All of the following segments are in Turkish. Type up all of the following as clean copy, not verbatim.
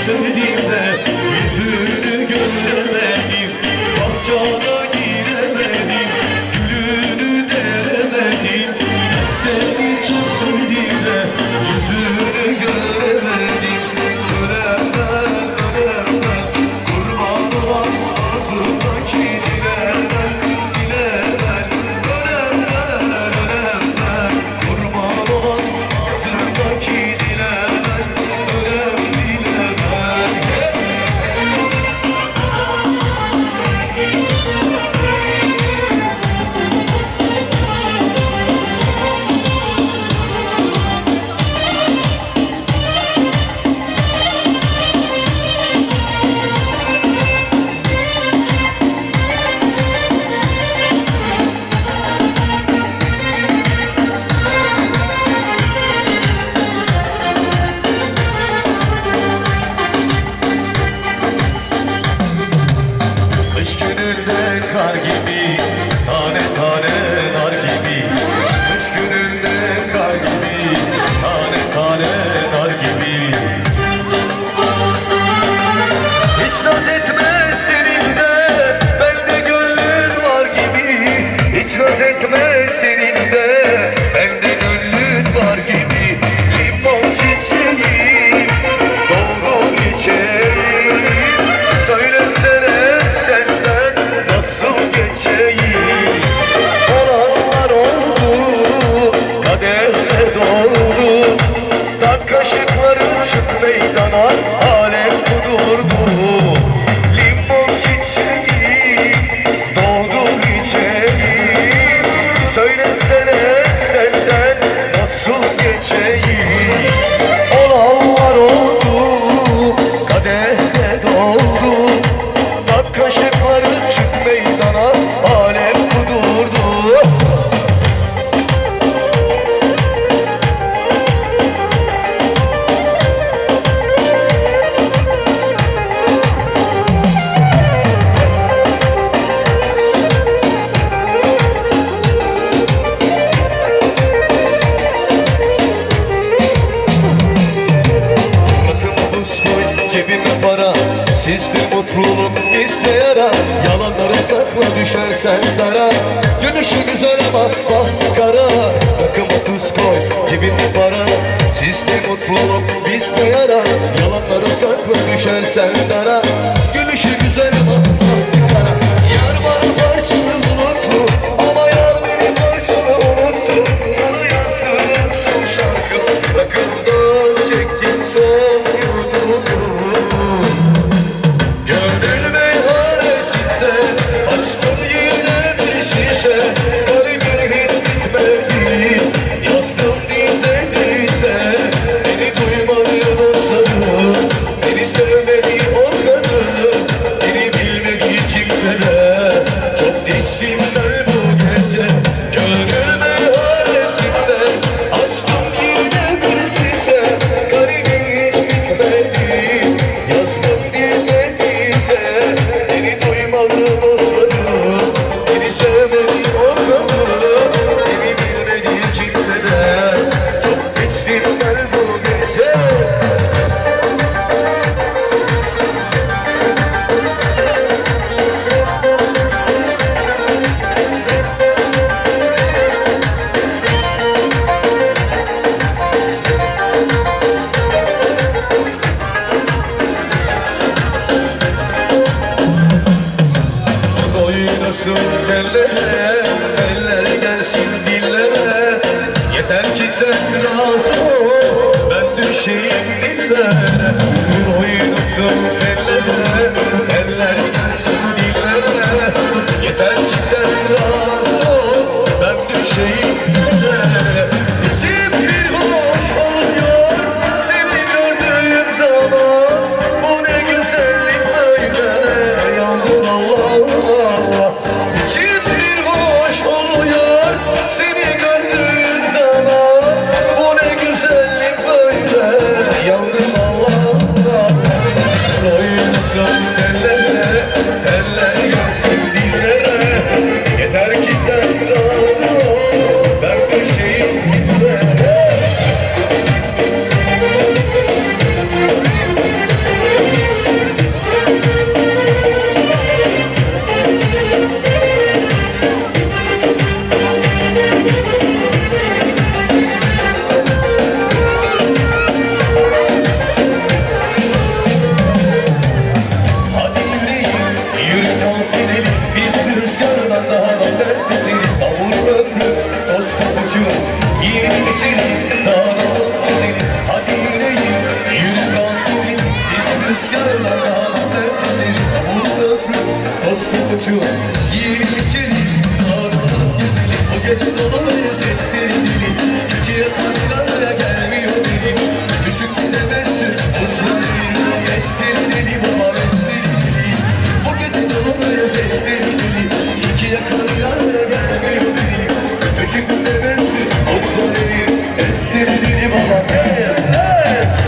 sevdim de yüzünü göremedim. Bahçana giremedim, gülünü deremedim. Ben seni çok sevdim de yüzünü göremedim. Ölemem, ölemem, kurban olan ağzımdaki dilemem, dilemem. Ölemem, ölemem, kurban olan ağzımdaki dilemem, ölem dilemem. Kış gününde kar gibi, tane tane nar gibi. Kış gününde kar gibi, tane tane nar gibi. Hiç naz etmez senin de, bende gönlün var gibi. Hiç naz etmez senin de, bende gönlün var gibi. Limon çiçeği, doğru içerim. Söylesene senden nasıl geçeyim? Olanlar oldu, kadehler doldu. Tak kaşıkları, çık meydana, alem kudurdu. Limon çiçeği, doğdu içeyim. Söylesene senden nasıl geçeyim? Olanlar oldu, kadehler doldu. Tak kaşıkları, çık meydana, alem kudurdu. Rakıma buz koy, cebime para, sizdir mutluluk bizde yara. Yalanları sakla, düşersen dara. Gülüşü güzel ama bahtı kara. Rakıma tuz koy, cebime para, sizdir mutluluk bizde yara. Yalanları sakla, düşersen dara. Gülüşü güzel ama bahtı kara. Yar bana parçalı unuttu, ama yar beni parçalı unuttu. Sana yazdığım son şarkı, rakımdan çektim son yurdumu. Gönül meyhanesinde açtım yine bir şişe. Garibim hiç bitmedi, yazdım dize dize. Beni duymadı dostlarım, beni sevmedi o kadın. Beni bilmedi kimseler, çok içtimler bu gece. Gönül meyhanesinde açtım yine bir şişe. Garibim hiç bitmedi, yazdım dize dize. Beni duymadı dostlarım, beni sevmedi o kadın. Beni bilmedi kimseler, çok içtimler bu gece. Oynasın tellere, teller gelsin dillere. Yeter ki sen razı ol, ben düşeyim dillere. Oynasın tellere, teller gelsin dillere. Yeter ki sen razı ol, ben düşeyim dillere. İçim bir hoş oluyor seni gördüğüm zaman. Bu ne güzellik böyle, yandım Allah. İçim bir hoş oluyor seni gördüğüm zaman. Bu ne güzellik böyle, yandım Allah. Oynasın dolunayız estir dili İki yakan araya gelmiyor dili Küçük bir tebessüm ısrar dili Estir dili baba estir dili Bu gece dolunayız estir dili İki yakan araya gelmiyor dili Küçük bir tebessüm ısrar dili Estir dili baba es es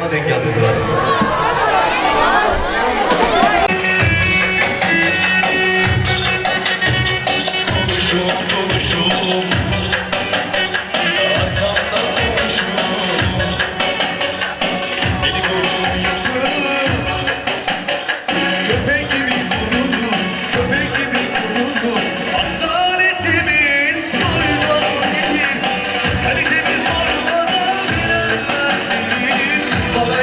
bana denk geldi. Konuşup arkamdan konuşup beni vurdun yıktın, köpek gibi vuruldum, köpek gibi vuruldum. Asaletimi soyman gibi, kalitemi sormadan bilenler değil. Bana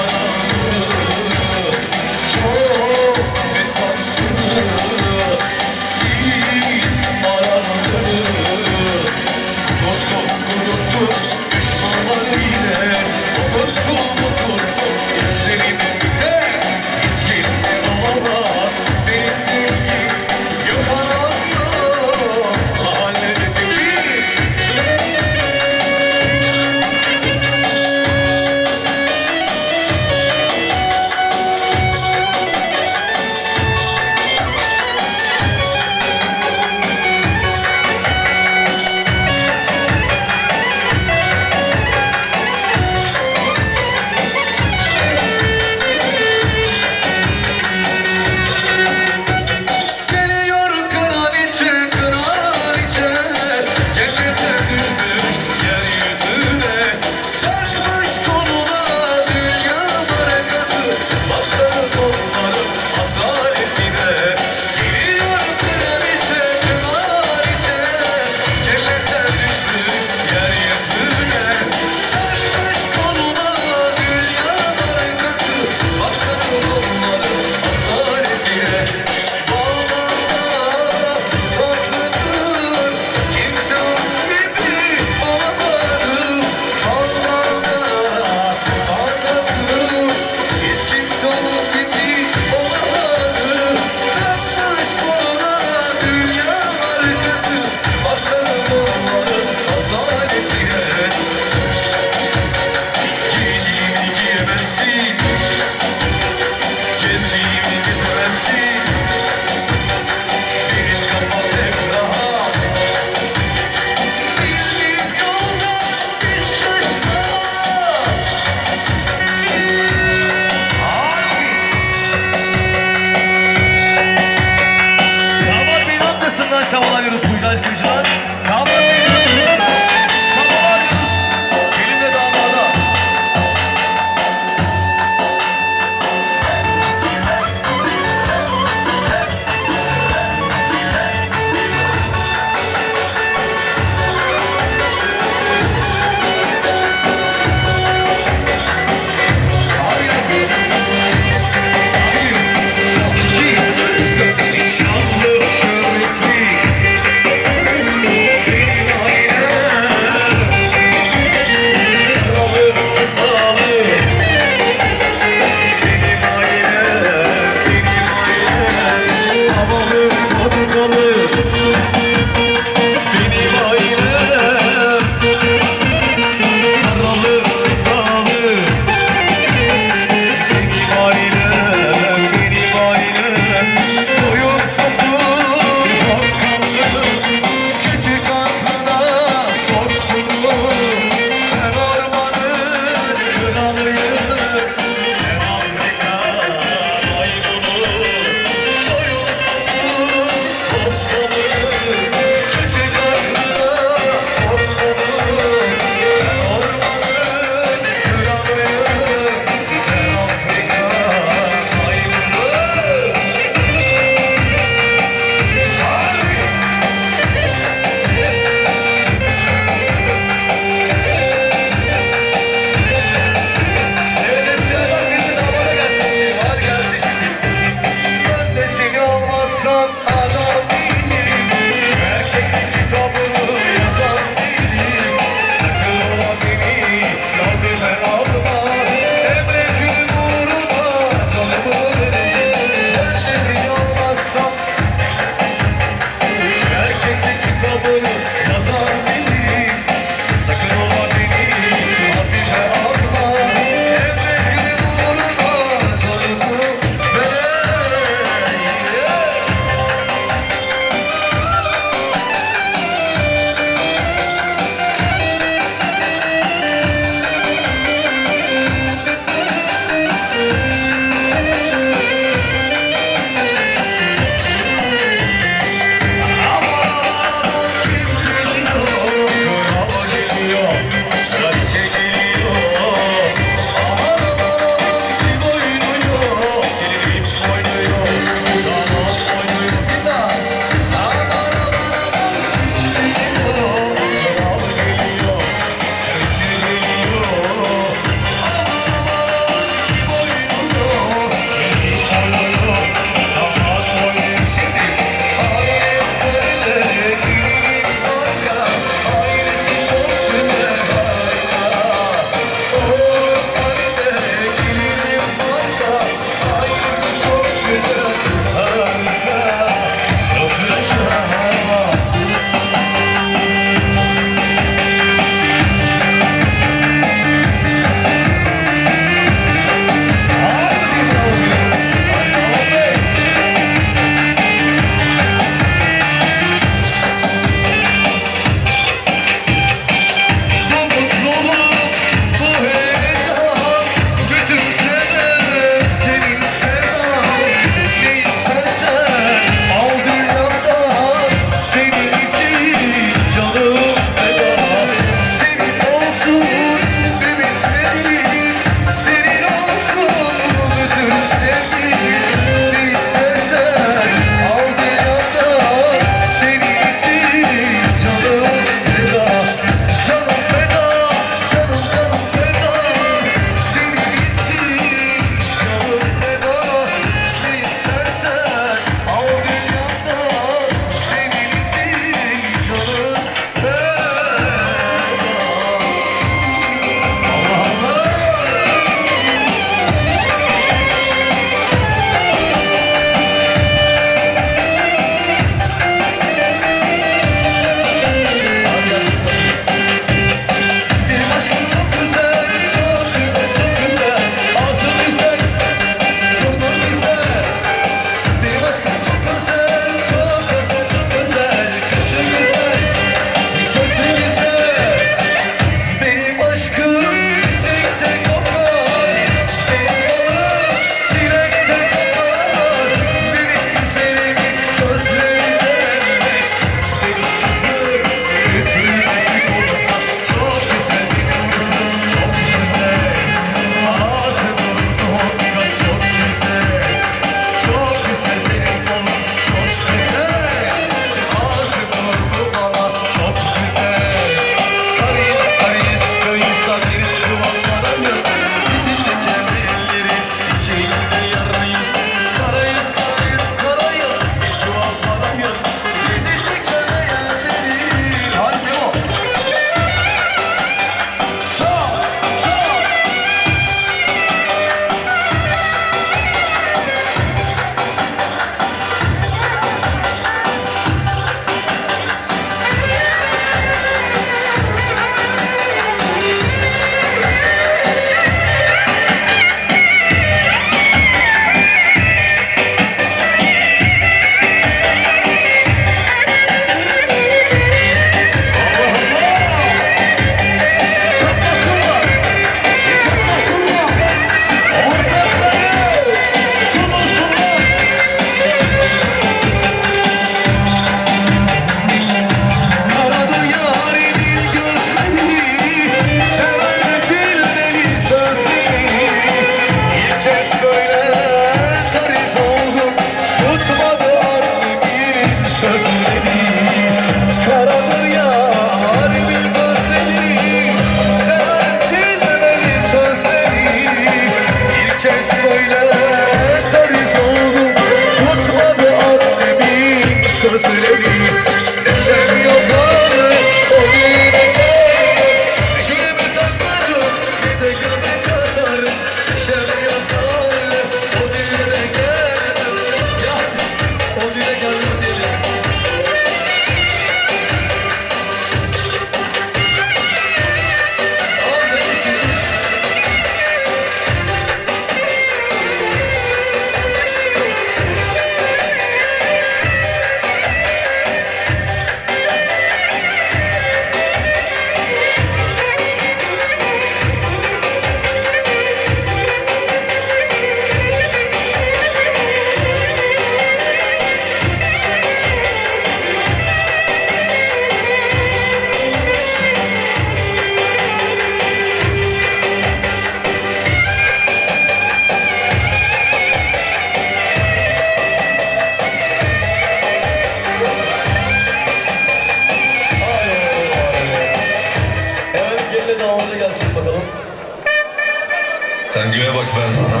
Sen göğe bak ben sana.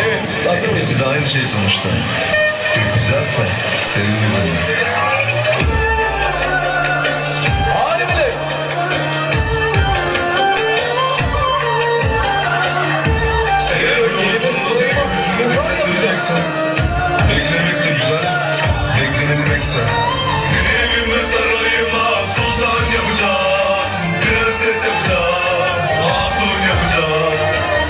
Evet, hazır mısın? Siz aynı şey sonuçta. Gök güzelse senin yüzünden. Hadi bile. Beklemek de güzel, beklenilmekse. Seni evime sarayıma sultan yapacağım, prenses yapacağım, hatun yapacağım.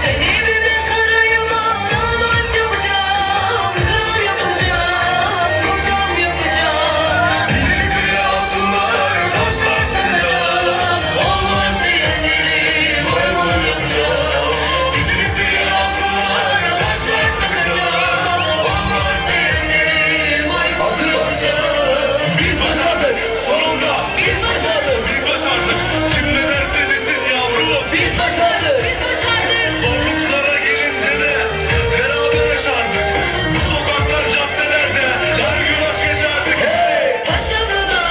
Seni evime sarayıma damat yapacağım, kral yapacağım, kocam yapacağım. Dizinizi altınlar, taşlar takacağım, Olmaz diyenleri maymun yapacağım. dizinizi altınlar, taşlar takacağım. Olmaz diyenleri maymun Hazır mı? yapacağım. Biz başardık, sonunda Biz başardık, biz başardık. Kim ne derse desin yavrum. Biz başardık. biz başardık. Zorluklara gelince de beraber yaşardık. Bu sokaklar, caddelerde her gün aşk yaşardık. Başımı da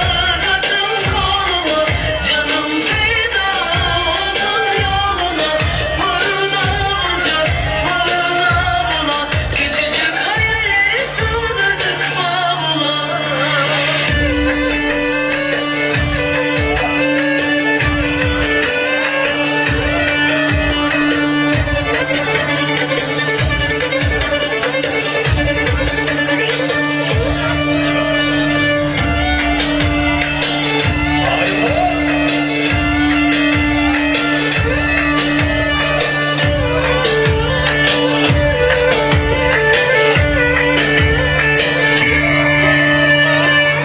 taktım koluma, canım feda olsun yoluna. Burada bulacak, burada bulan, küçücük hayalleri sığdırdık bavula.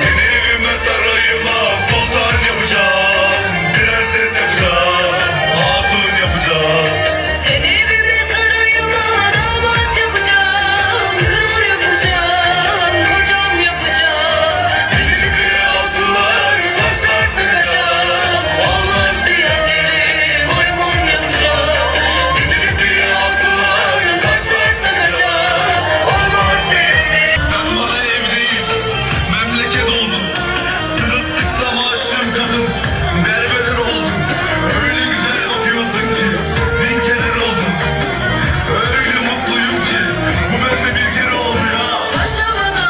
Seni evime sarayıma sultan yapacağım, prenses yapacağım, hatun yapacağım. Seni evime sarayıma damat yapacağım, kral yapacağım, kocam yapacağım. Dizinizi altınlar, taşlar takacağım. Olmaz diyenleri maymun yapacağım. Dizinizi altınlar, taşlar takacağım. Olmaz diyenleri. Sen bana ev değil, memleket oldun. Sırılsıklam aşığım kadın, derbeder oldun. Öyle güzel bakıyorsun ki, bin kere oldun. Öyle mutluyum ki, bu bende bir kere oldu ya. Başımı da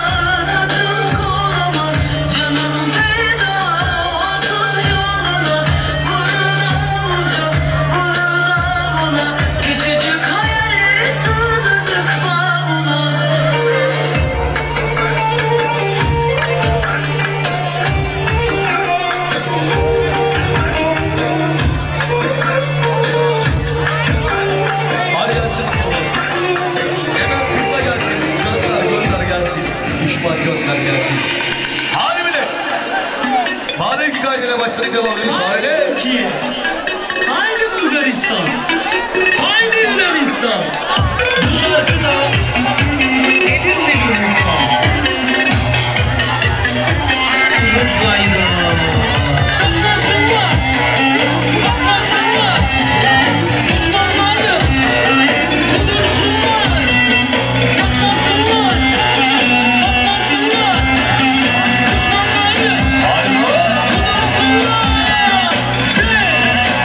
taktım koluma, canım feda olsun yoluna. Burada bulacak, burada bulan, küçücük hayalleri sığdırdık bavula. Hadi gelsin. Hemen kutla gelsin. Gönder gelsin. Düşman gönder gelsin. Hadi bile. Madem ki kaydına başladık devam ediyoruz. Haydi. Türkiye. Haydi Bulgaristan. Haydi Yunanistan. Bu şarkıda Edirne bir mutfak. Mutfağıyla. Çatlasınlar. Patlasınlar. Düşmanları kudursunlar. Çatlasınlar. Patlasınlar. Düşmanları kudursunlar. Çek,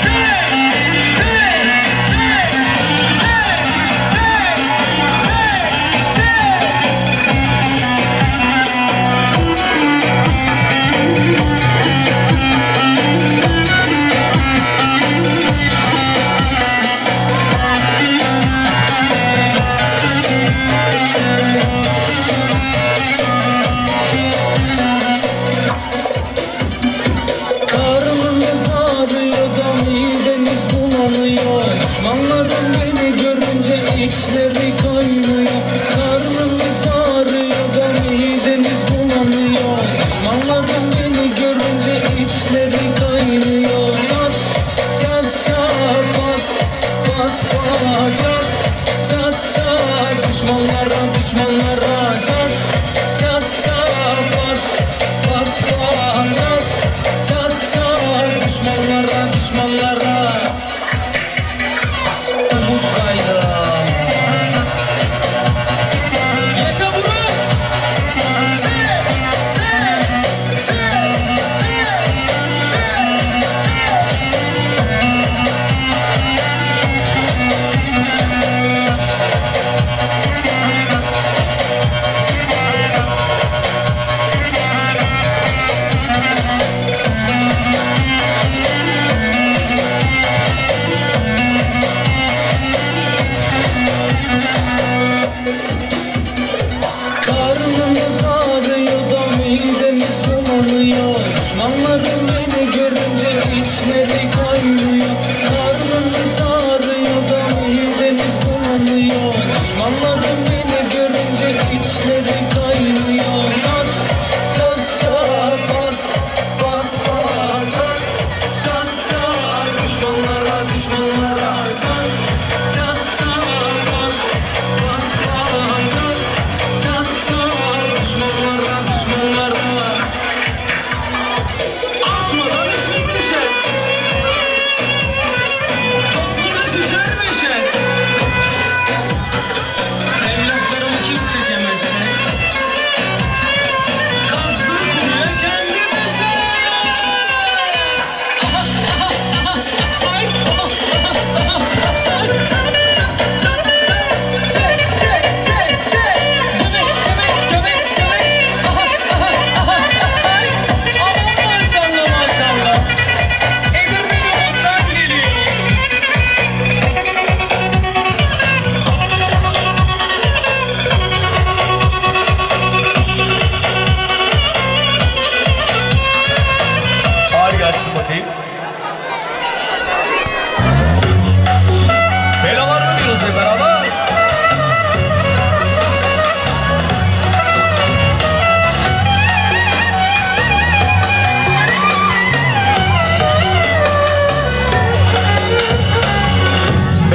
çek, çek, çek, çek, çek, çek, çek. Karnımız ağrıyor da midemiz bulanıyor. Düşmanlarım beni görünce içleri kaynıyor. Karnımız ağrıyor da midemiz bulanıyor. Düşmanlarım beni görünce içleri kaynıyor. Çat çat çat pat pat pat çat çat çat. Düşmanlara düşmanlara çat çat çat pat pat pat çat çat çat. Düşmanlara düşmanlara umut kaydı. Yaşa bunu. Çek çek çek çek çek çek.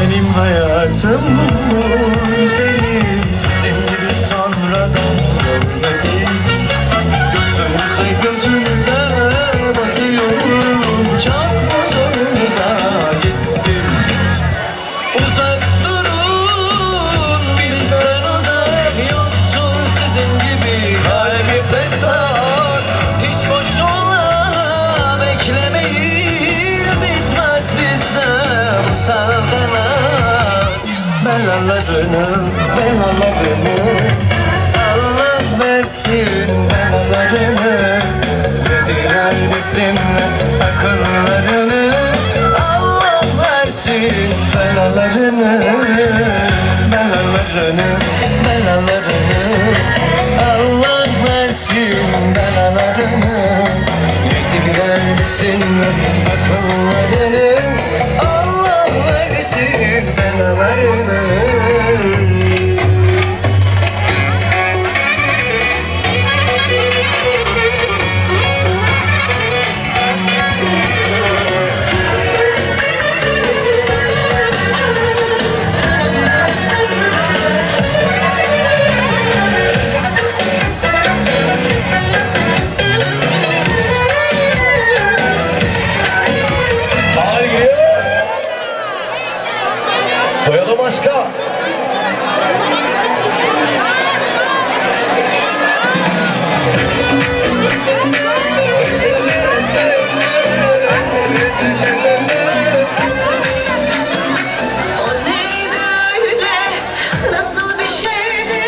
benim hayatım bu güzeli sizin gibi sonradan görmedim. Gözünüze gözünüze bakıyorum, çok huzurunuza gittim. Uzak durun bizden uzak, yoktum sizin gibi kalbimde sar. Hiç boşuna beklemeyin, bitmez bizde bu saltanat. Belalarını Allah versin belalarını. Yediler bizimle akıllarını, Allah versin belalarını. Allah versin belalarını. Yediler bizimle akıllarını, Allah versin belalarını. Hayır. Koyalım aşka. O neydi öyle, nasıl bir şeydi,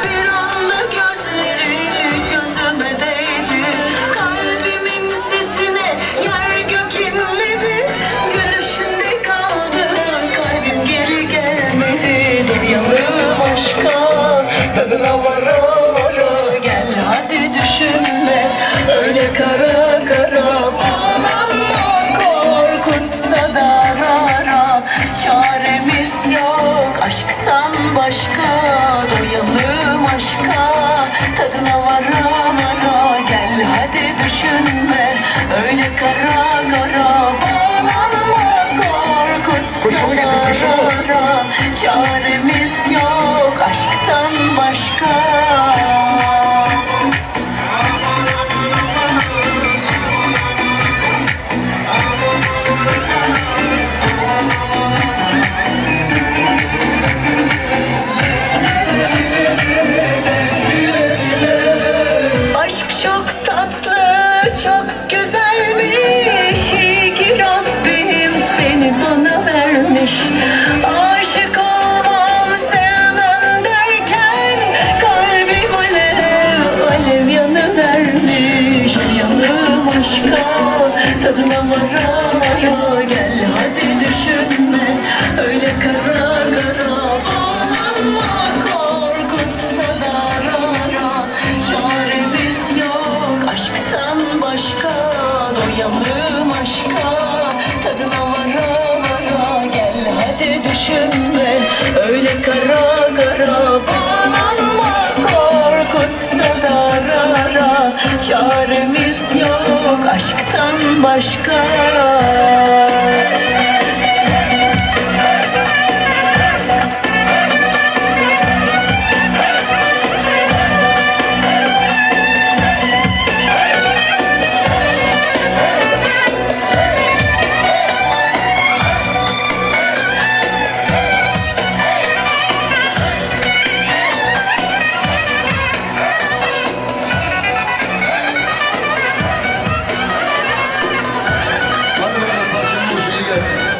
bir anda gözleri gözüme değdi. Kalbimin sesine yer gök inledi, gülüşünde kaldı, kalbim geri gelmedi. Doyalım aşka, tadına vara vara, gel hadi düşünme öyle kara kara. Bağlanma korkutsa da rara, çaremiz yok aşktan başka. Doyalım aşka, tadına vara vara, gel hadi düşünme öyle kara kara. Bağlanma korkutsa Kuşumu getir, da kuşumu. rara, çaremiz yok aşktan başka. Aşk çok tatlı, çok güzelmiş. İyi ki Rabbim seni bana vermiş. Aşık olmam, sevmem derken kalbim alev alev yanıvermiş. Yanım aşka, tadına vara vara, gel hadi düşünme öyle kara kara. Bağlanma korkutsa da rara, çaremiz yok aşktan başka. Doyalım aşka, tadına vara vara, gel hadi düşünme öyle kara kara. Bağlanma korkutsa da rara, çaremiz yok aşktan başka. Hadi bakalım parçanın hoşuna gelsin.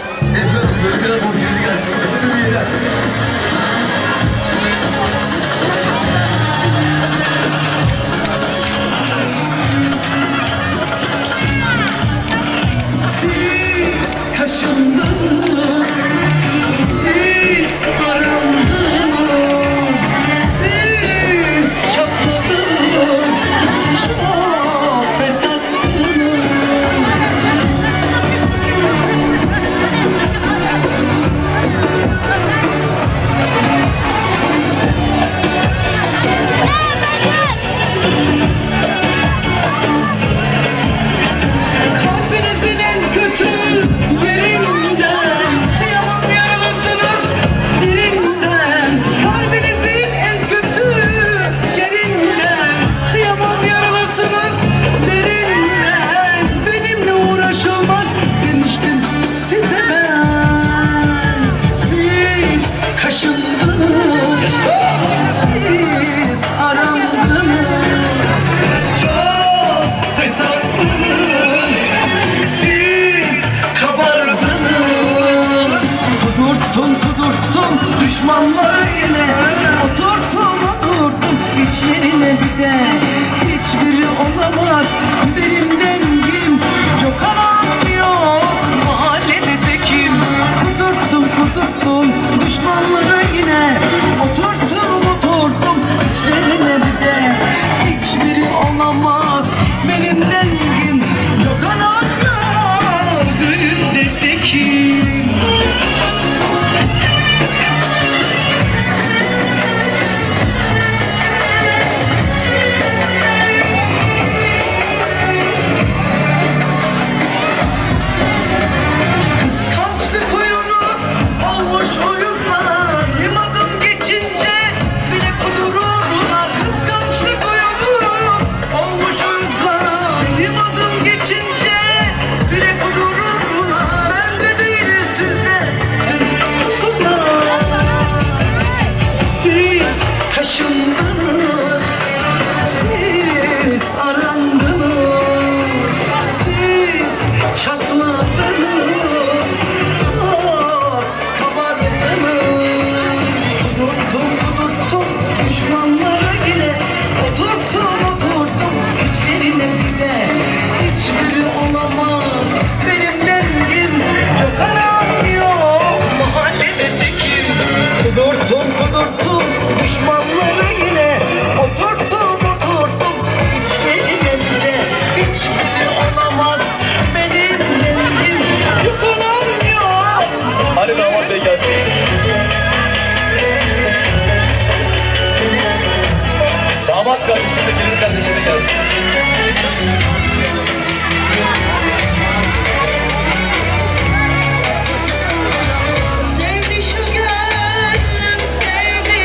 kaşındınız, siz arandınız. Çok esarsınız, siz kabardınız. Kudurttun düşmanları yine, oturttun içlerine bir de. Hiçbiri olamaz benim dengim, yok anam yok mahallede tekim. Kudurttun düşmanları yine, oturttum içlerine bir de. Hiçbiri olamaz benim dengim, yok anam yok düğünde tekim. Kıskançlık huyunuz olmuş uyuzlar, bir adım geçince bile kudururlar. Kıskançlık huyunuz olmuş uyuzlar, bir adım geçince bile kudururlar. Bende değil sizde kusurlar. Siz kaşındınız, siz arandınız, siz çatladınız, kabardınız. Kudurttum düşmanlara yine, oturttum içlerine bile. Hiçbiri olamaz benim dengim, yok anam yok mahallede tekim. Kudurttum düşmanları yine, oturttum içlerine bile. Hiçbiri olamaz benim dengim, yok anam yok. Hadi damat bey gelsin. Damat kardeşim de gelin kardeşim de gelsin. Sevdi şu gönlüm, sevdi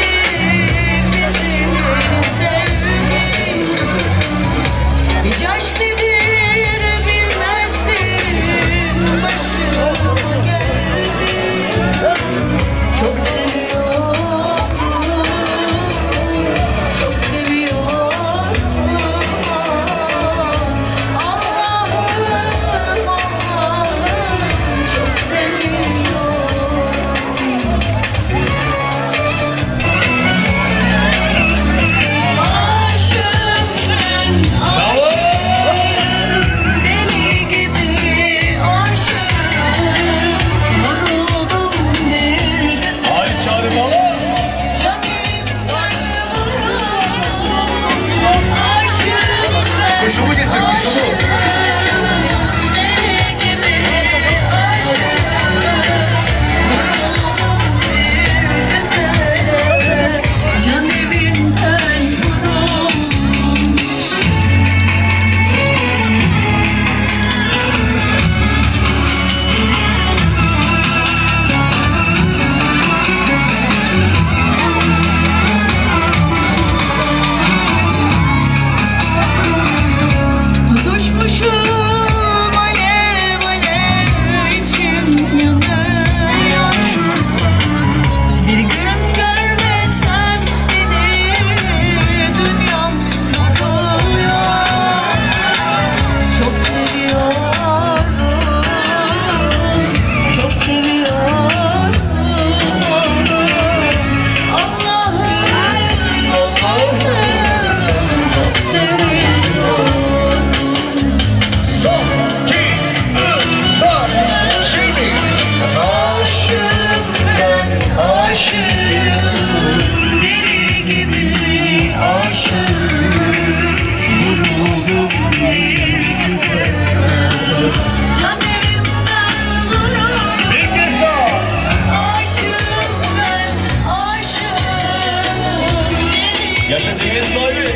birbirini sevdim. Hiç aşk nedir bilmezdim, başıma geldi. Çok seviyorum, çok seviyorum. Allah'ım, çok seviyorum. Aşığım ben, aşığım, deli gibi aşığım. Vuruldum bir güzel Hadi çağırın baba. canımdan vuruldum. Aşığım ben, Kuşumu getir kuşumu. deli gibi aşığım. Vuruldum bir güzel canımdan vuruldum. Tutuşmuşum alev alev, içim yanıyor. Bir gün görmesem seni dünyam mahvoluyor. Çok seviyorum, çok seviyorum. Allah'ım, çok seviyorum. Son, 2, 3, 4. Şimdi. Aşığım ben, aşığım, deli gibi aşığım. Vuruldum bir güzel canımdan vuruldum. Bir kez daha. Aşığım ben, aşığım, deli Yaşa zengin sahibi.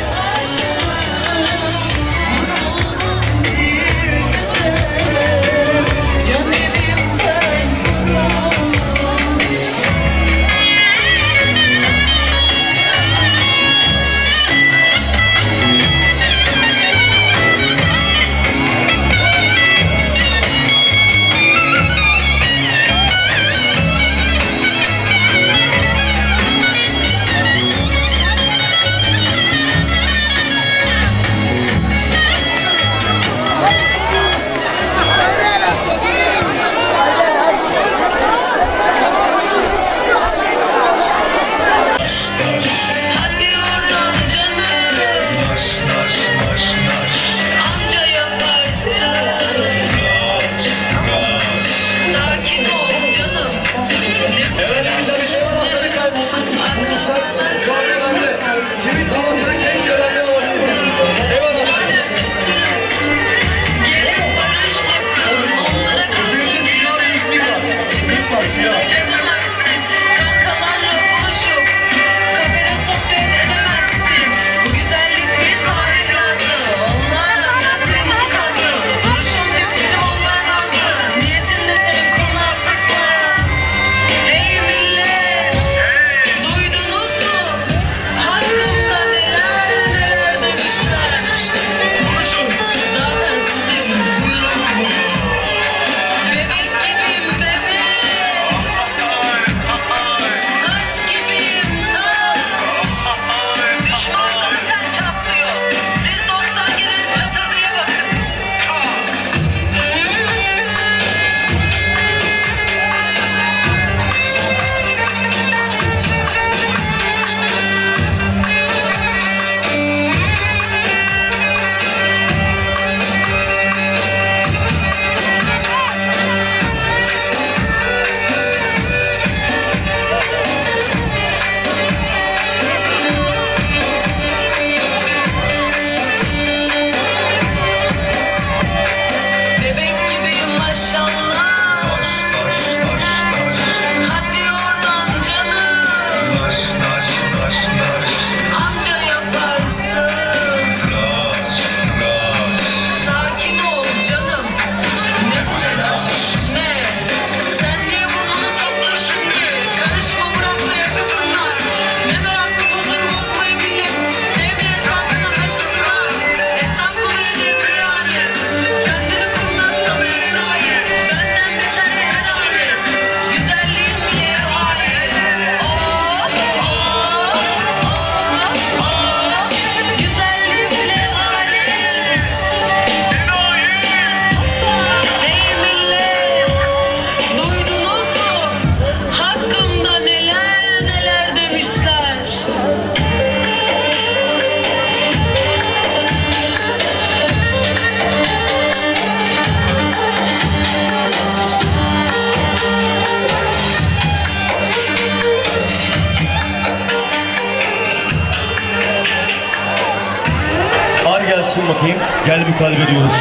Gelsin bakayım. Gel bir kalbe diyoruz.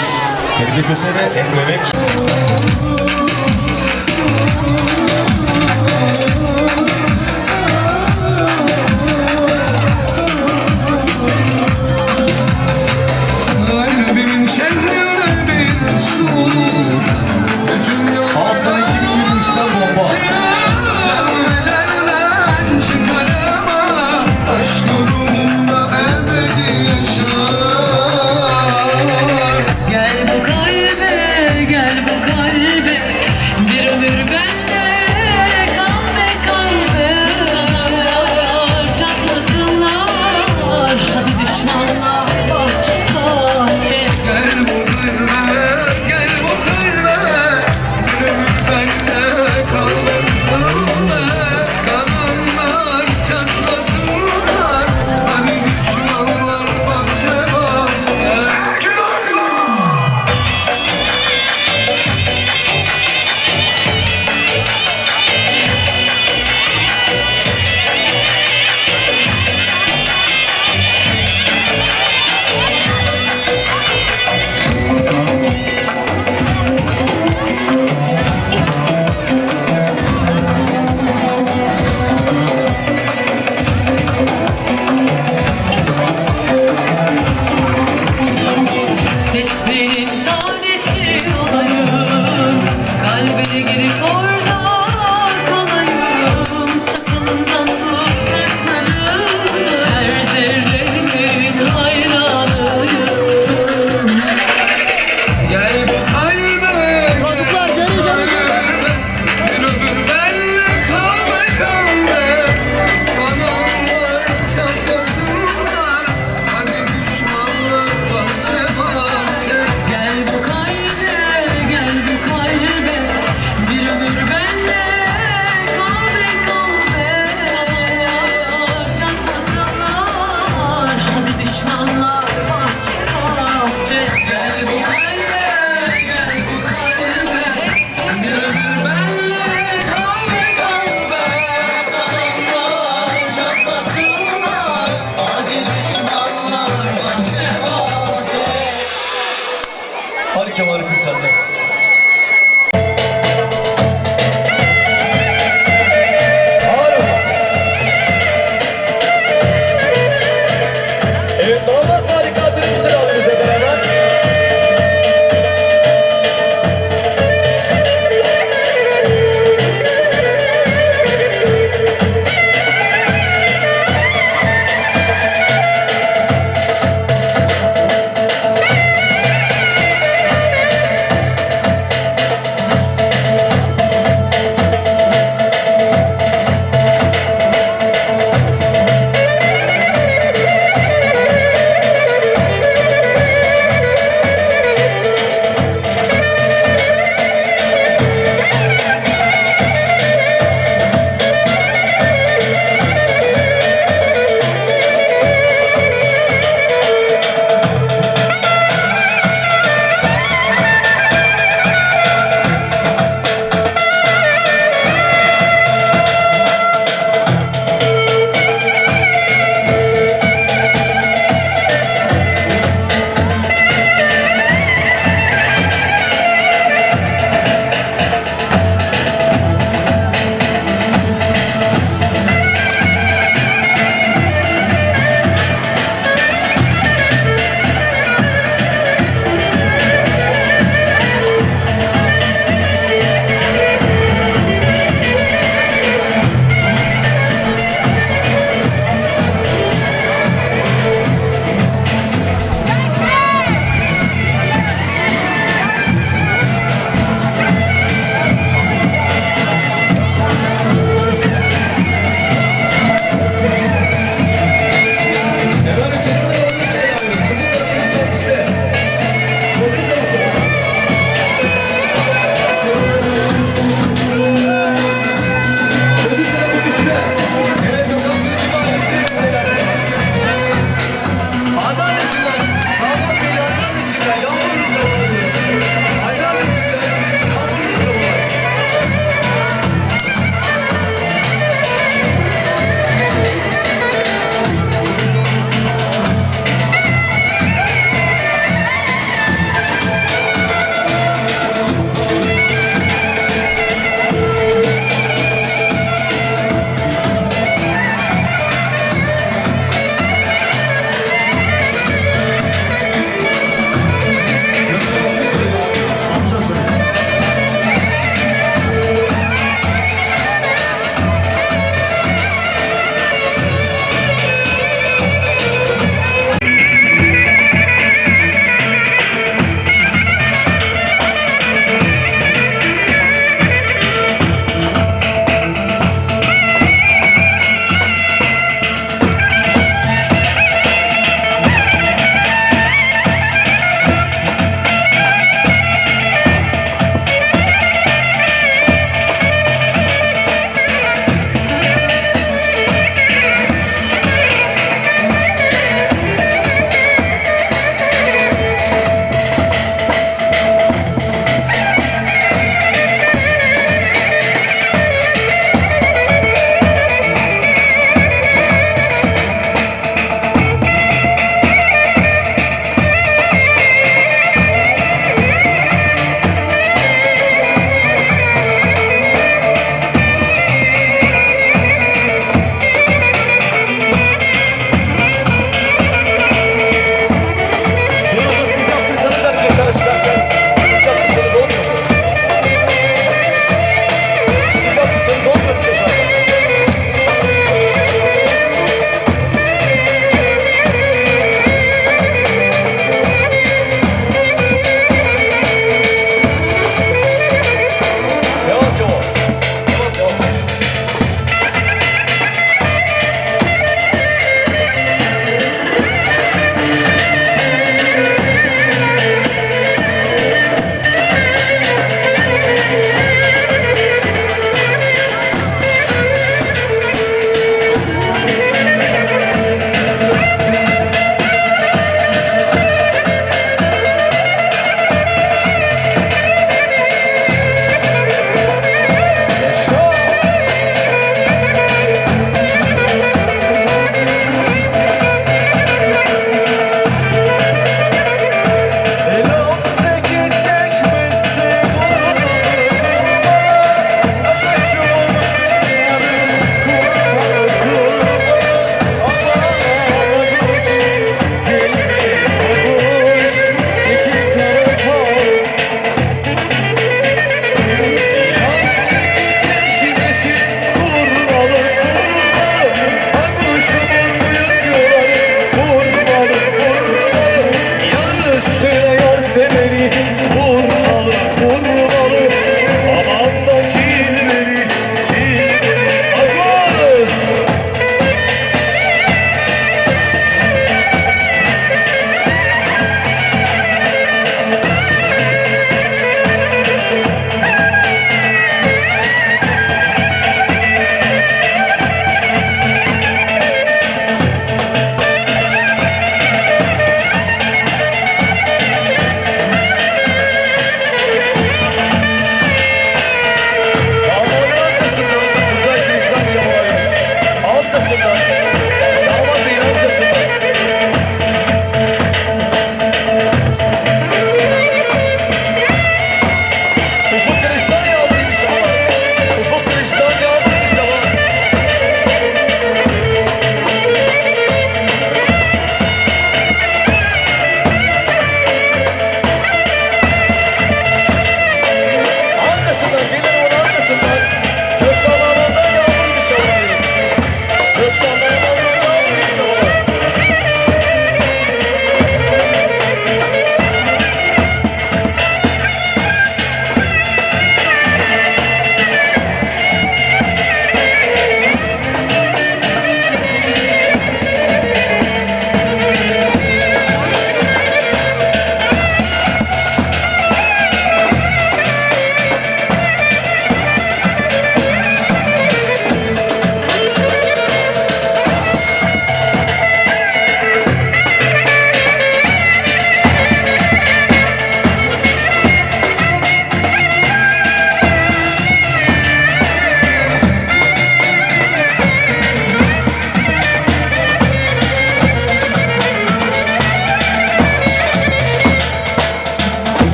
Feride Köse ve Emre Emek. Kalbimin şerrinde bir su. Bütün yol Al sana 2023'ten bomba. Cemrelerden çıkarama. Aşk yolunda ebedi yaşar. Gel bu kalbe, gel bu kalbe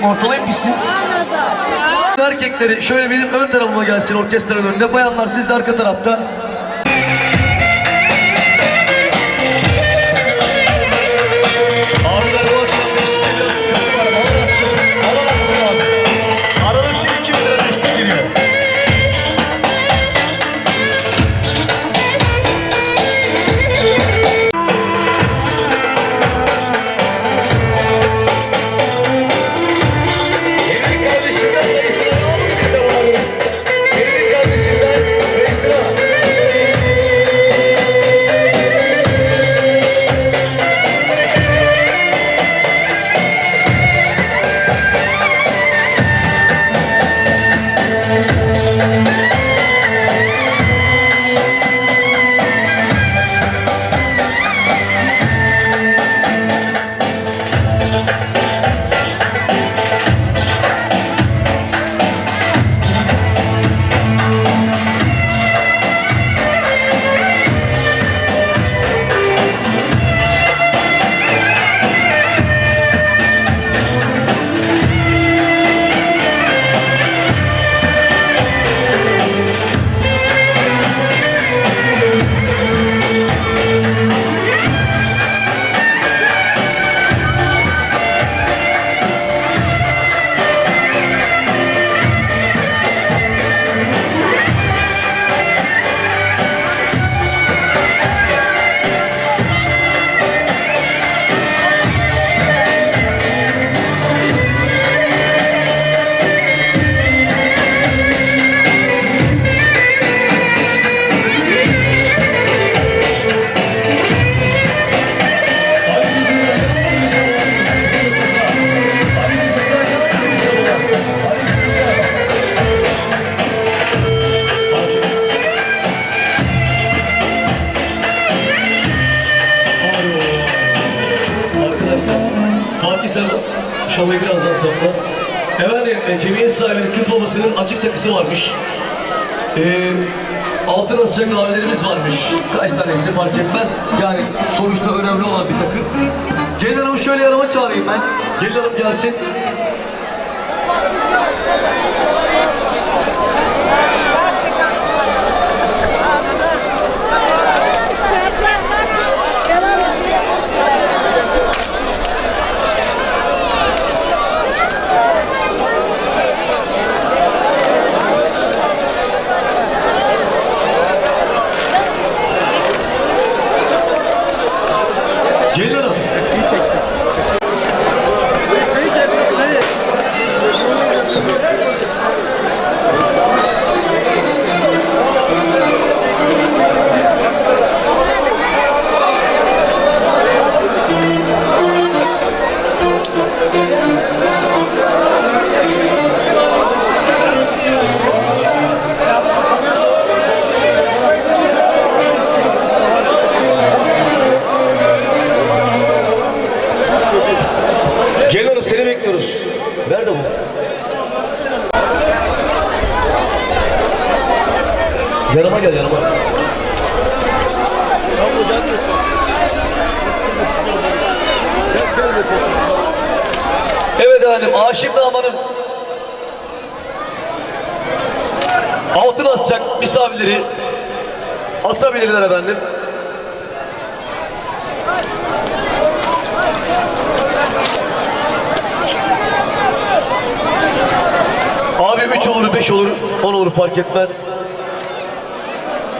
ortalayın pisti. Erkekleri şöyle benim ön tarafıma gelsin orkestranın önünde. Bayanlar siz de arka tarafta. Abiler bu akşam beşte biraz sıkıntı var. Alan atsın abi. Aralık için 2 lira destek geliyor. Evlilik kardeşimden Reis'ine ne olur bir savunmadınız? Evlilik kardeşimden Reis'ine. Arkadaşlar, Fatih sen şamayı birazdan sonra. Efendim, Cemiyet sahibi kız babasının açık takısı varmış. Altın asacak kahvelerimiz varmış. Kaç tanesi fark etmez. Yani sonuçta önemli olan bir takı. Gelin hanımı şöyle yanıma çağırayım ben. Gelin hanım gelsin. Gelin hanım. Gelin hanım seni bekliyoruz. Nerede bu? Yanıma gel yanıma. Evet efendim aşık damanın altın asacak misafirleri asabilirler efendim. Abi 3 olur, 5 olur, 10 olur fark etmez.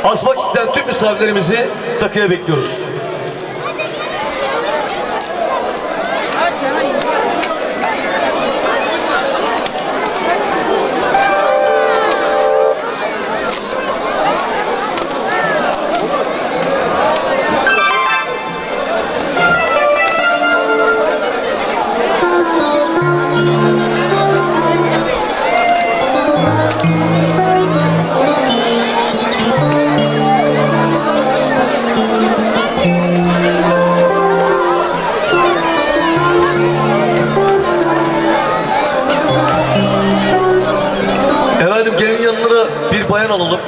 Asmak isteyen tüm misafirlerimizi takıya bekliyoruz. Efendim gelin yanına bir bayan alalım.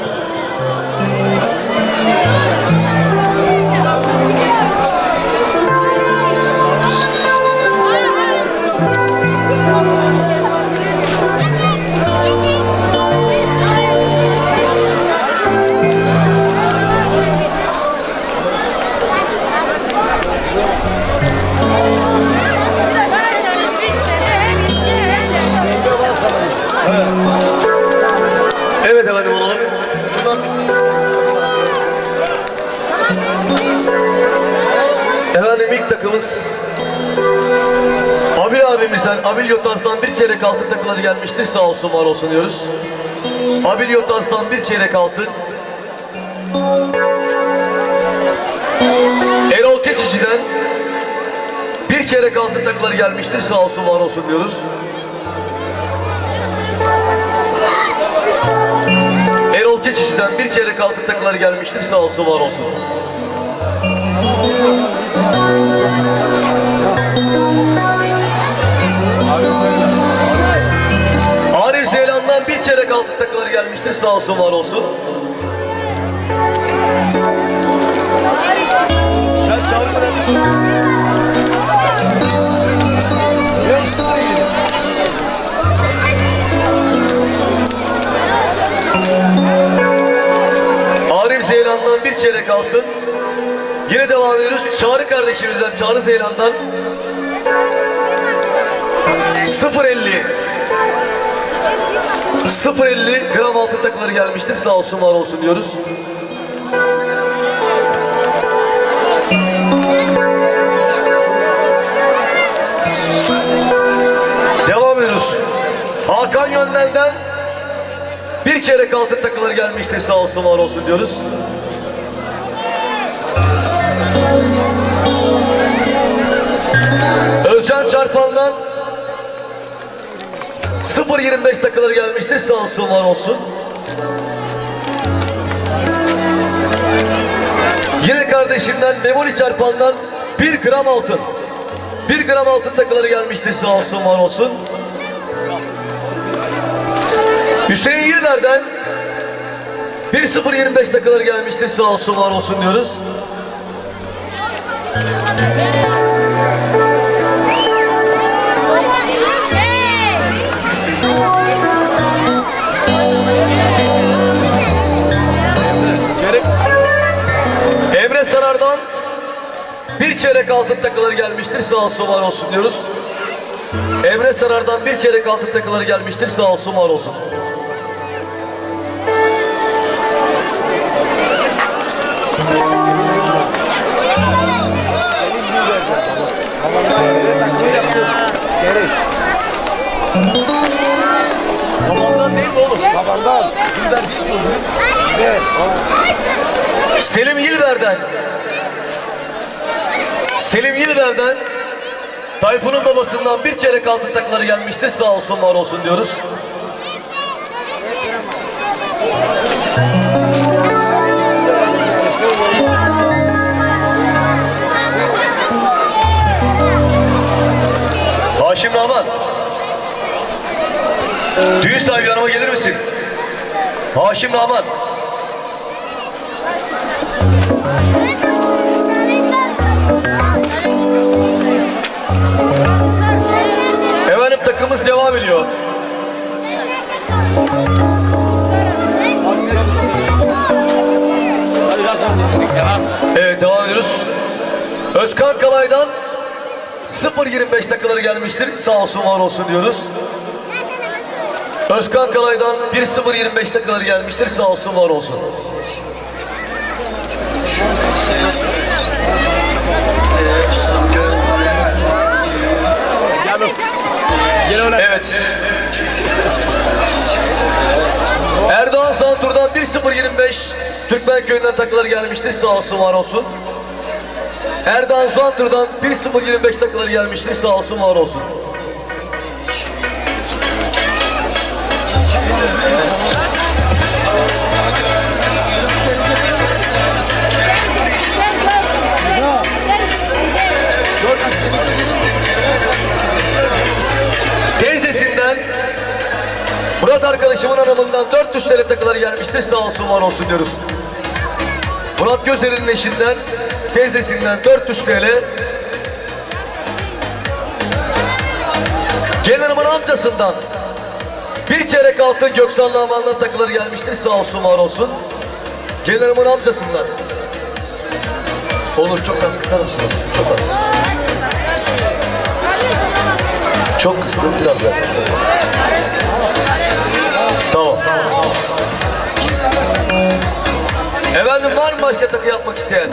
arkadaşımız Abil abimizden, Abil Yotas'tan bir çeyrek altın takıları gelmiştir. Sağ olsun, var olsun diyoruz. Abil Yotas'tan bir çeyrek altın. Erol Keçici'den bir çeyrek altın takıları gelmiştir. Sağ olsun, var olsun diyoruz. Erol Keçici'den bir çeyrek altın takıları gelmiştir. Sağ olsun, var olsun. Arif Zeylan'dan bir çeyrek altın takıları gelmiştir. Sağ olsun, var olsun. Sen Arif Zeylan'dan bir çeyrek altın. Yine devam ediyoruz. Çağrı kardeşimizden, Çağrı Zeylan'dan 0.50 gram altın takıları gelmiştir. Sağ olsun, var olsun diyoruz. Devam ediyoruz. Hakan Yönlen'den bir çeyrek altın takıları gelmiştir. Sağ olsun, var olsun diyoruz. Özcan Çarpan'dan 0.25 takıları gelmiştir. Sağ olsun, var olsun. Yine kardeşinden Memoli Çarpan'dan 1 gram altın. 1 gram altın takıları gelmiştir. Sağ olsun, var olsun. Hüseyin Yıldar'dan 1.025 takıları gelmiştir. Sağ olsun, var olsun diyoruz. Emre Sarar'dan bir çeyrek altın takıları gelmiştir. Sağ olsun, var olsun diyoruz. Emre Sarar'dan bir çeyrek altın takıları gelmiştir. Sağ olsun, var olsun. Babandan değil mi oğlum? Babandan. Kimden değil mi? Evet. Selim Yılver'den Tayfun'un babasından bir çeyrek altın takıları gelmiştir. Sağ olsun, var olsun diyoruz. Haşim Rahman, düğün sahibi yanıma gelir misin? Haşim Rahman. Efendim, takımımız devam ediyor. Evet, devam ediyoruz. Özkan Kalay'dan 0.25 takıları gelmiştir. Sağ olsun, var olsun diyoruz. Özkan Kalay'dan 1.025 takıları gelmiştir. Sağ olsun, var olsun. Evet. Erdoğan Santur'dan 1.025 Türkmen köyünden takıları gelmiştir. Sağ olsun, var olsun. Erdoğan Santur'dan 1.025 takıları gelmiştir. Sağ olsun, var olsun. Teyzesinden Murat arkadaşımın hanımından 400 TL takıları gelmiştir. Sağ olsun, var olsun diyoruz. Murat Gözer'in eşinden, teyzesinden 400 TL. Gelin hanımın amcasından bir çeyrek altın Göksal'la Aman'dan takıları gelmiştir. Sağ olsun, var olsun. Gelin hanımın amcasından. Olur, çok az kısar mısın? Çok az. Çok kıstım biraz da. Tamam. Efendim, var mı başka takı yapmak isteyen?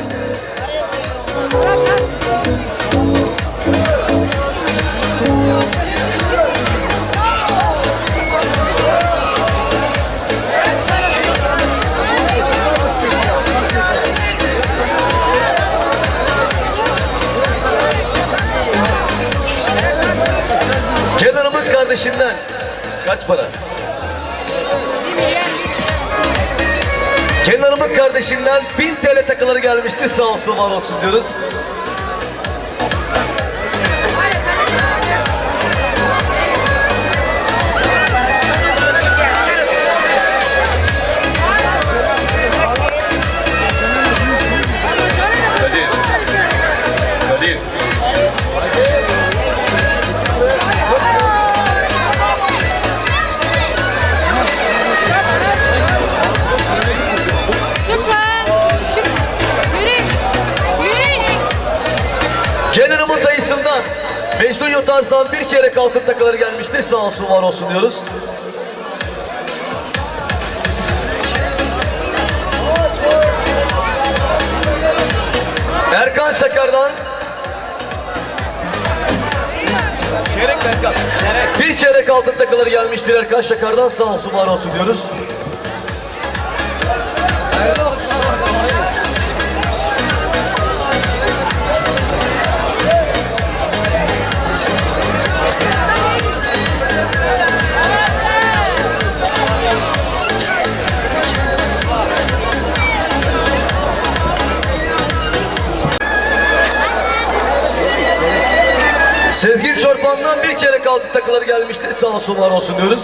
Kaç para? Kenarımın kardeşinden 1000 TL takıları gelmişti. Sağ olsun var olsun diyoruz. Kadir. Kadir. Çık lan! Çık! Yürü! Yürü! Kenarımın dayısından Mecnun Yotaz'dan bir çeyrek altın takıları gelmişti. Sağ olsun var olsun diyoruz. Erkan Şakar'dan bir çeyrek altın takıları gelmiştir Erkan Şakar'dan. Sağ olsun var olsun diyoruz. Sezgin Çorpan'dan bir çeyrek altın takıları gelmiştir. Sağ olsun var olsun diyoruz.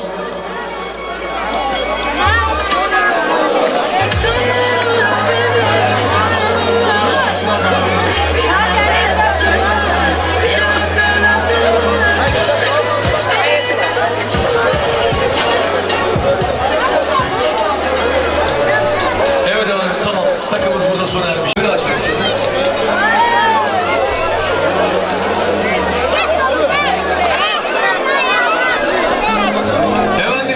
Evet efendim, tamam. Takımız burada sona ermiş. Bir daha şöyle. Evet,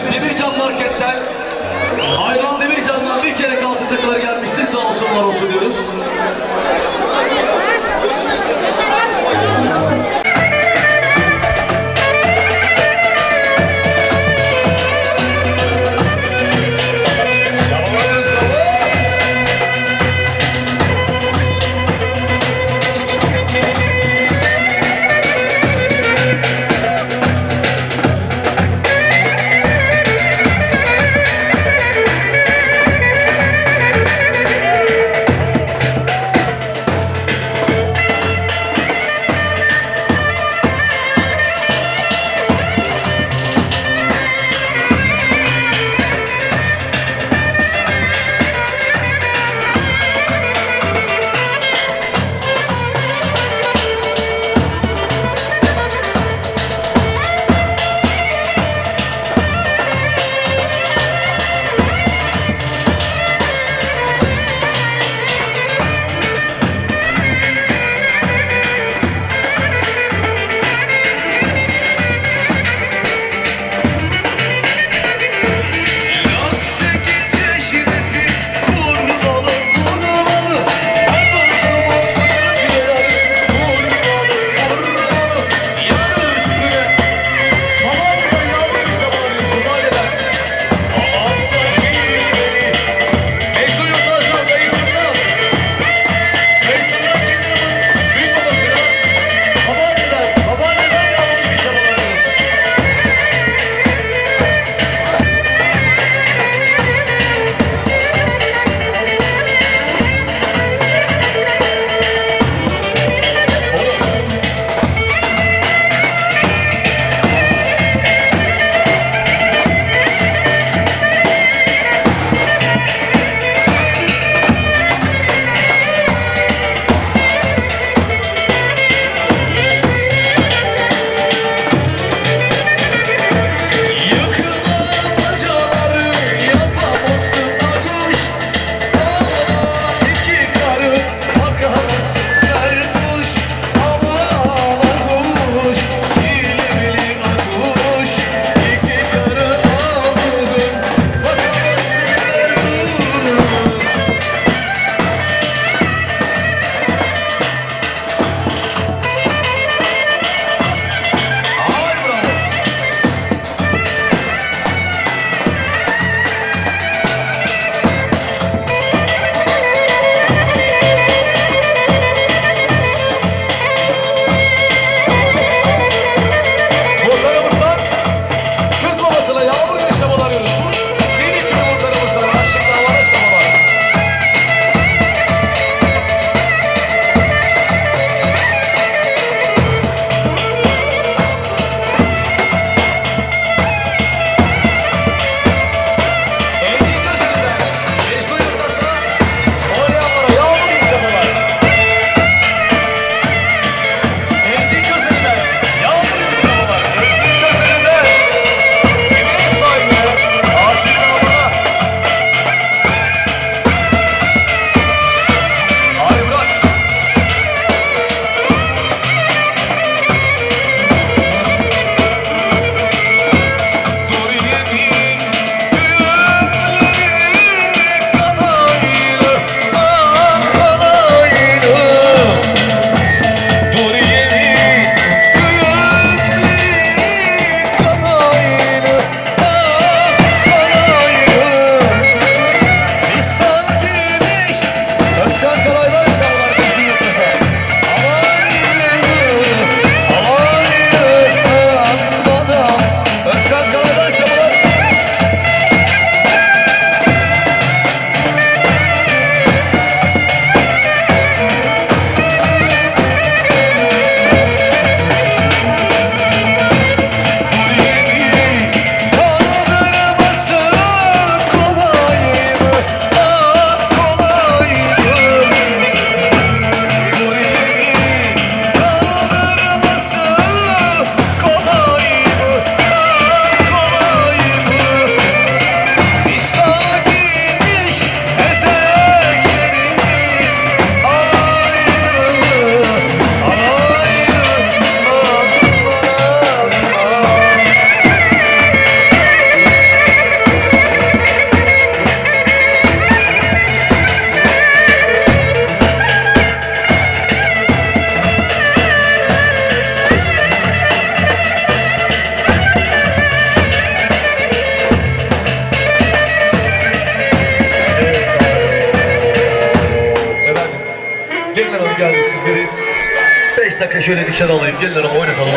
5 dakika şöyle dışarı alayım. Gelin hanım oynatalım.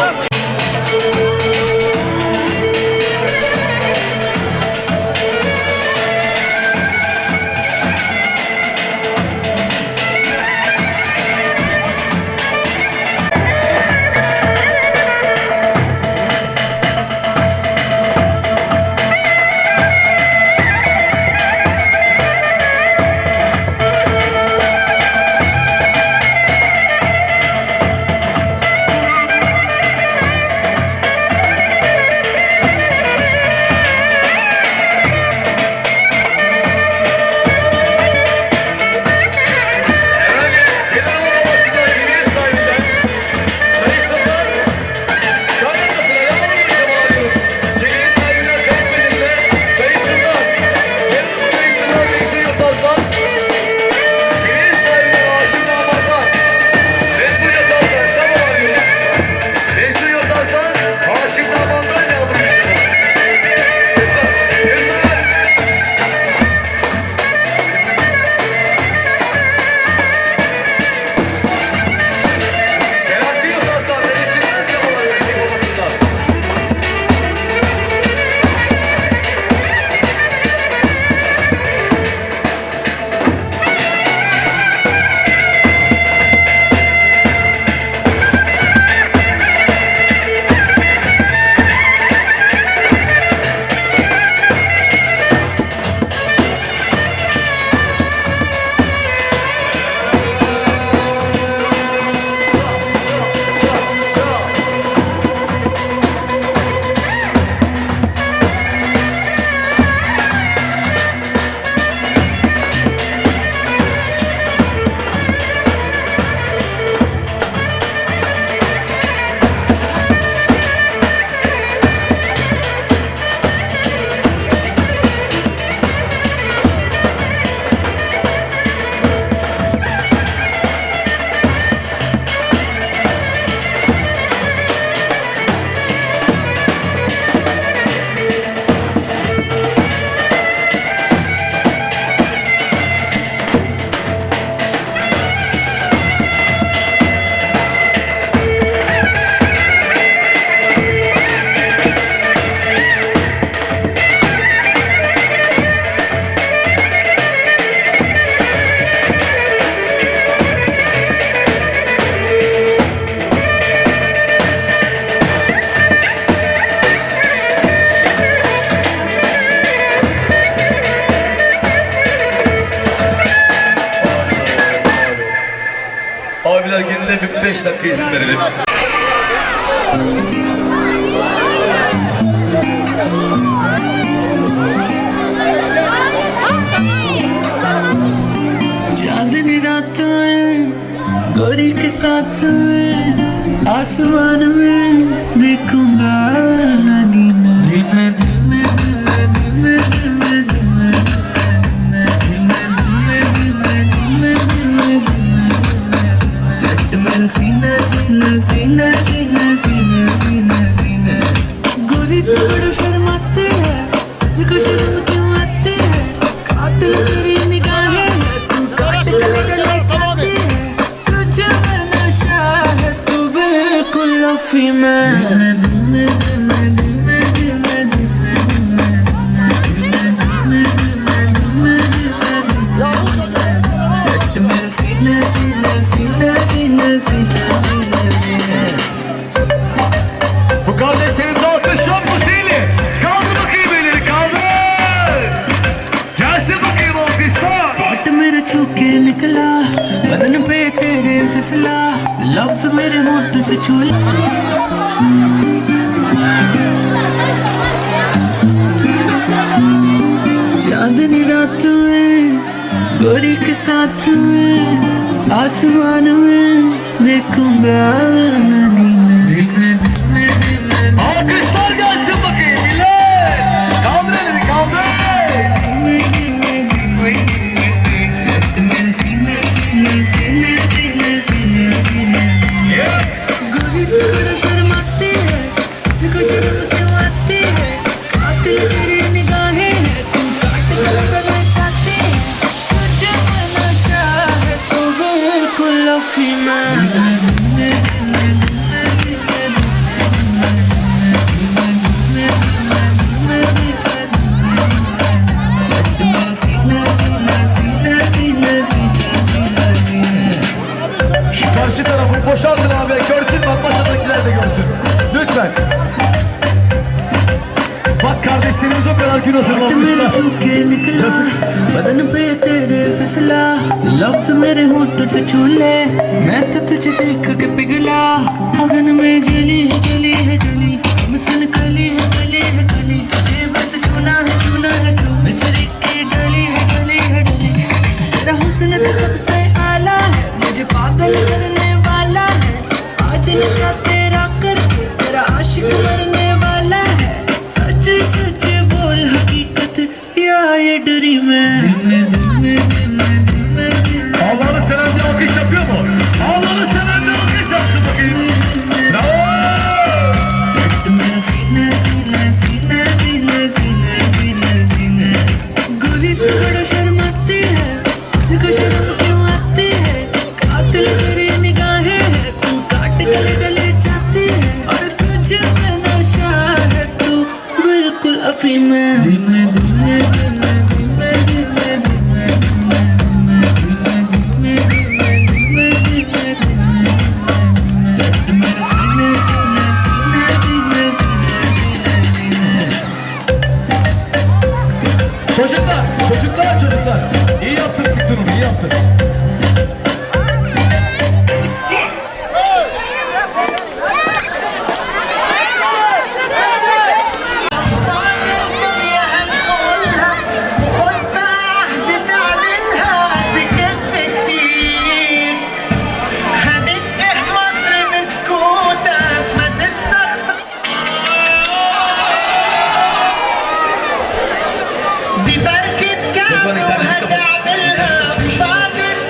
Abiler geline bir 5 dakika izin verelim. चांदनी रात में गोरी के साथ में आसमान में देखूंगा नगीना धीमे धीमे धीमे धीमे धीमे धीमे धीमे धीमे धीमे धीमे सट मेरा सीना सीना सीना सीना सीना सीना सीना गोरी तू बड़ा शर्माती है देखो शर्म क्यों आती है कातिल तेरी निगाहें तू काट गले जले जाती है तुझे में नशा है तू बिल्कुल लफी में धीमे धीमे धीमे धीमे धीमे धीमे धीमे धीमे धीमे धीमे सट मेरा सीना सीना सीना सीना सीना सीना सीना Bu kardeşlerin alkış yok mu Sili? Kaldır bakayım elini kaldır. Gelsin bakayım alkışlar. हाथ मेरा छू के निकला बदन पे तेरे फिसला लफ्ज मेरे होंठ से छू चांदनी रात में गोरी के साथ में आसमान में देखूंगा नगीना धीमे धीमे धीमे Alkışlar gelsin bakayım millet. Kaldır elini kaldır. धीमे धीमे धीमे सट मेरे सीने सीने सीने सीने सीने सीने सीने गोरी तू बड़ा शर्माती है देखो शर्म क्यों आती है कातिल तेरी निगाहें है तू काट गले जले जाती है तुझे में नशा है तू बिल्कुल लफी में धीमे धीमे boşaltın abi. Görsün bak masadaki de görsün. Lütfen. Bak kardeşlerimiz o kadar gün मेरे hazırlanmışlar. छू के निकला बदन पे तेरे फिसला लफ्ज मेरे होंठों से छू ले मैं तो तुझे देख के पिघला अगन में जली है जली है जली मिसन कली है कली है कली तुझे बस छूना है छू मिसरी की डली है डली है डली तेरा हुस्न तो सबसे आला है मुझे पागल करने वाला है आज नशा तेरा करके तेरा आशिक मरने वाला है सच सच बोल हकीकत या ये डरी मैं Allah'ını seven bir alkış yapıyor mu? Allah'ını seven bir alkış yapsın bakayım. Bravo! मेरा सीना सीना सीना सीना सीना सीना सीना गोरी तू बड़ा शर्माती है तुझको शर्म क्यों आती है कातिल तेरी निगाहें है तू काट गले जले जाती है और तुझे में नशा है तू बिल्कुल अफीम है धीमे धीमे धीमे धीमे धीमे धीमे धीमे धीमे धीमे धीमे सट मेरा सीना सीना सीना सीना सीना सीना सीना Çocuklar. İyi yaptın Sıktın onu, iyi yaptın. صار الدنيا هنقولها وكنت عهد تعملها سكت كتير خدت ايه مصر بسكوتك ما تستخسر دي بركة كعب وهتعملها صعبت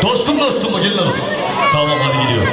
Dostum mu? Gelin hanım. Tamam hadi gidiyor.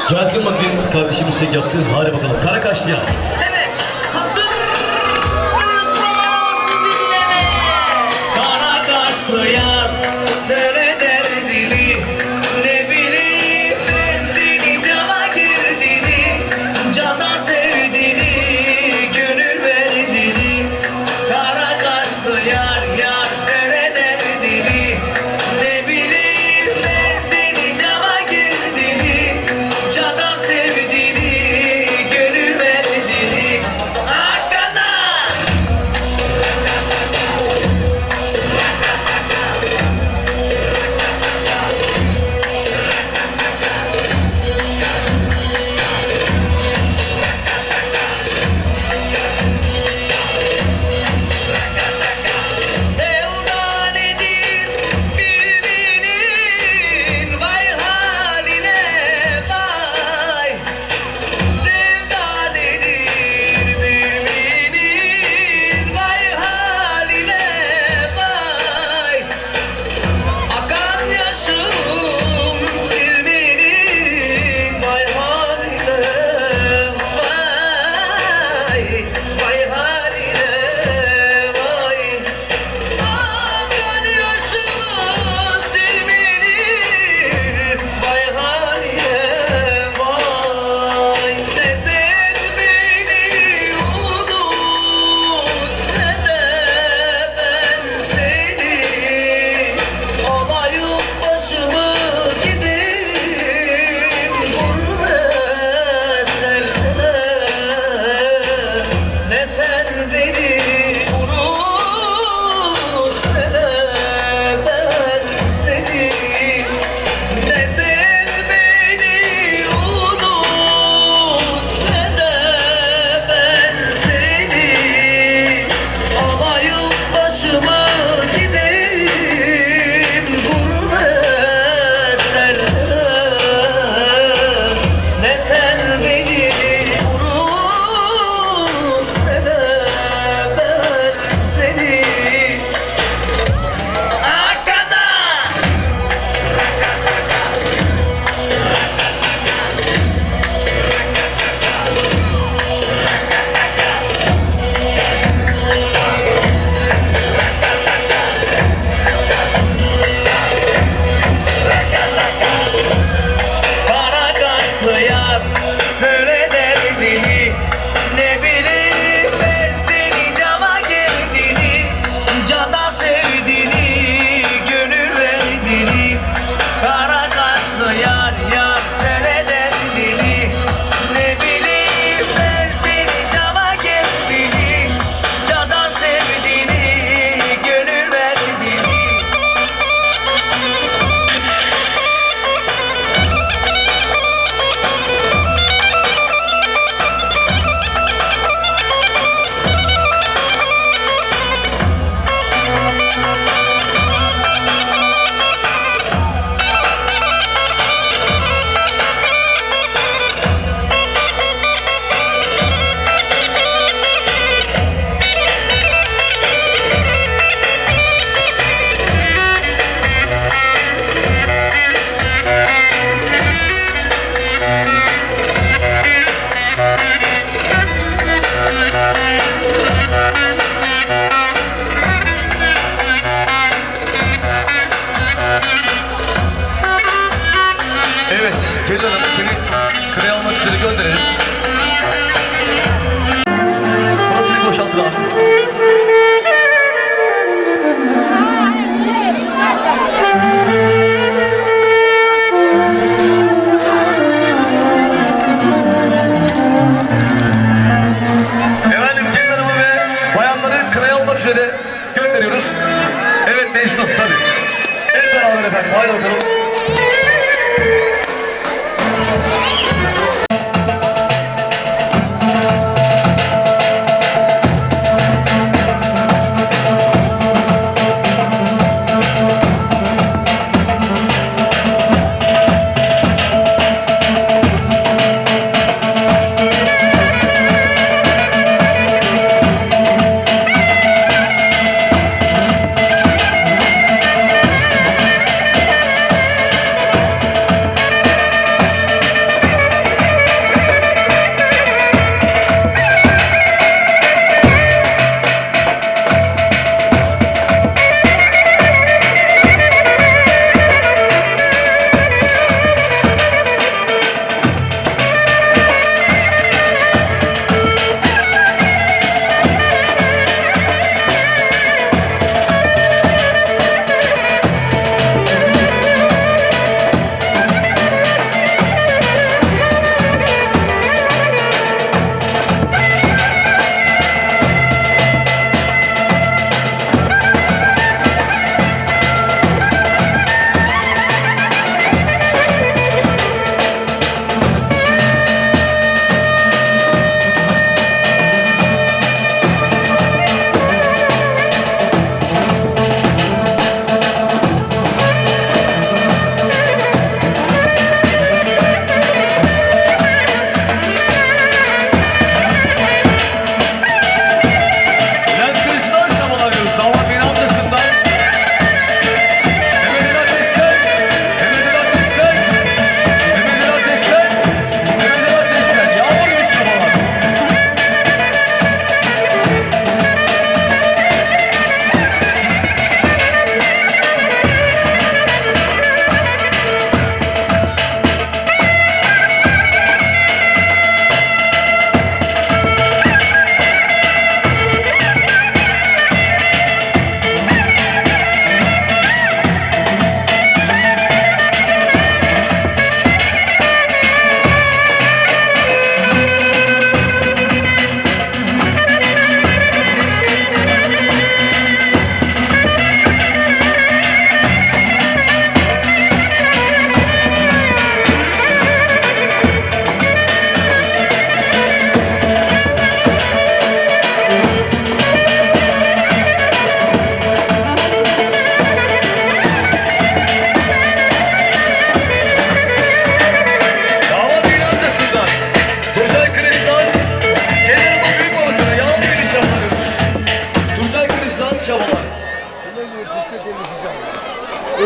Gelsin bakayım kardeşim istek yaptı. Hadi bakalım. Kara kaşlıya. Evet, hazır mıyız programımızı dinlemeye? Kara kaşlı yar, söyle derdini. Ne bileyim ben seni cana girdiğini, cana sevdiğini, gönül verdiğini. Kara kaşlı yar, yar söyle derdini. Ne bileyim ben seni cana girdiğini, cana sevdiğini, gönül verdiğini. Evet, gelin hanım seni kınaya almak üzere gönderelim. Burası bir boşaltır abi. Efendim gelin hanımı ve bayanları kınaya almak üzere gönderiyoruz. Evet Mecnun tabii. Hep beraber efendim, haydi bakalım.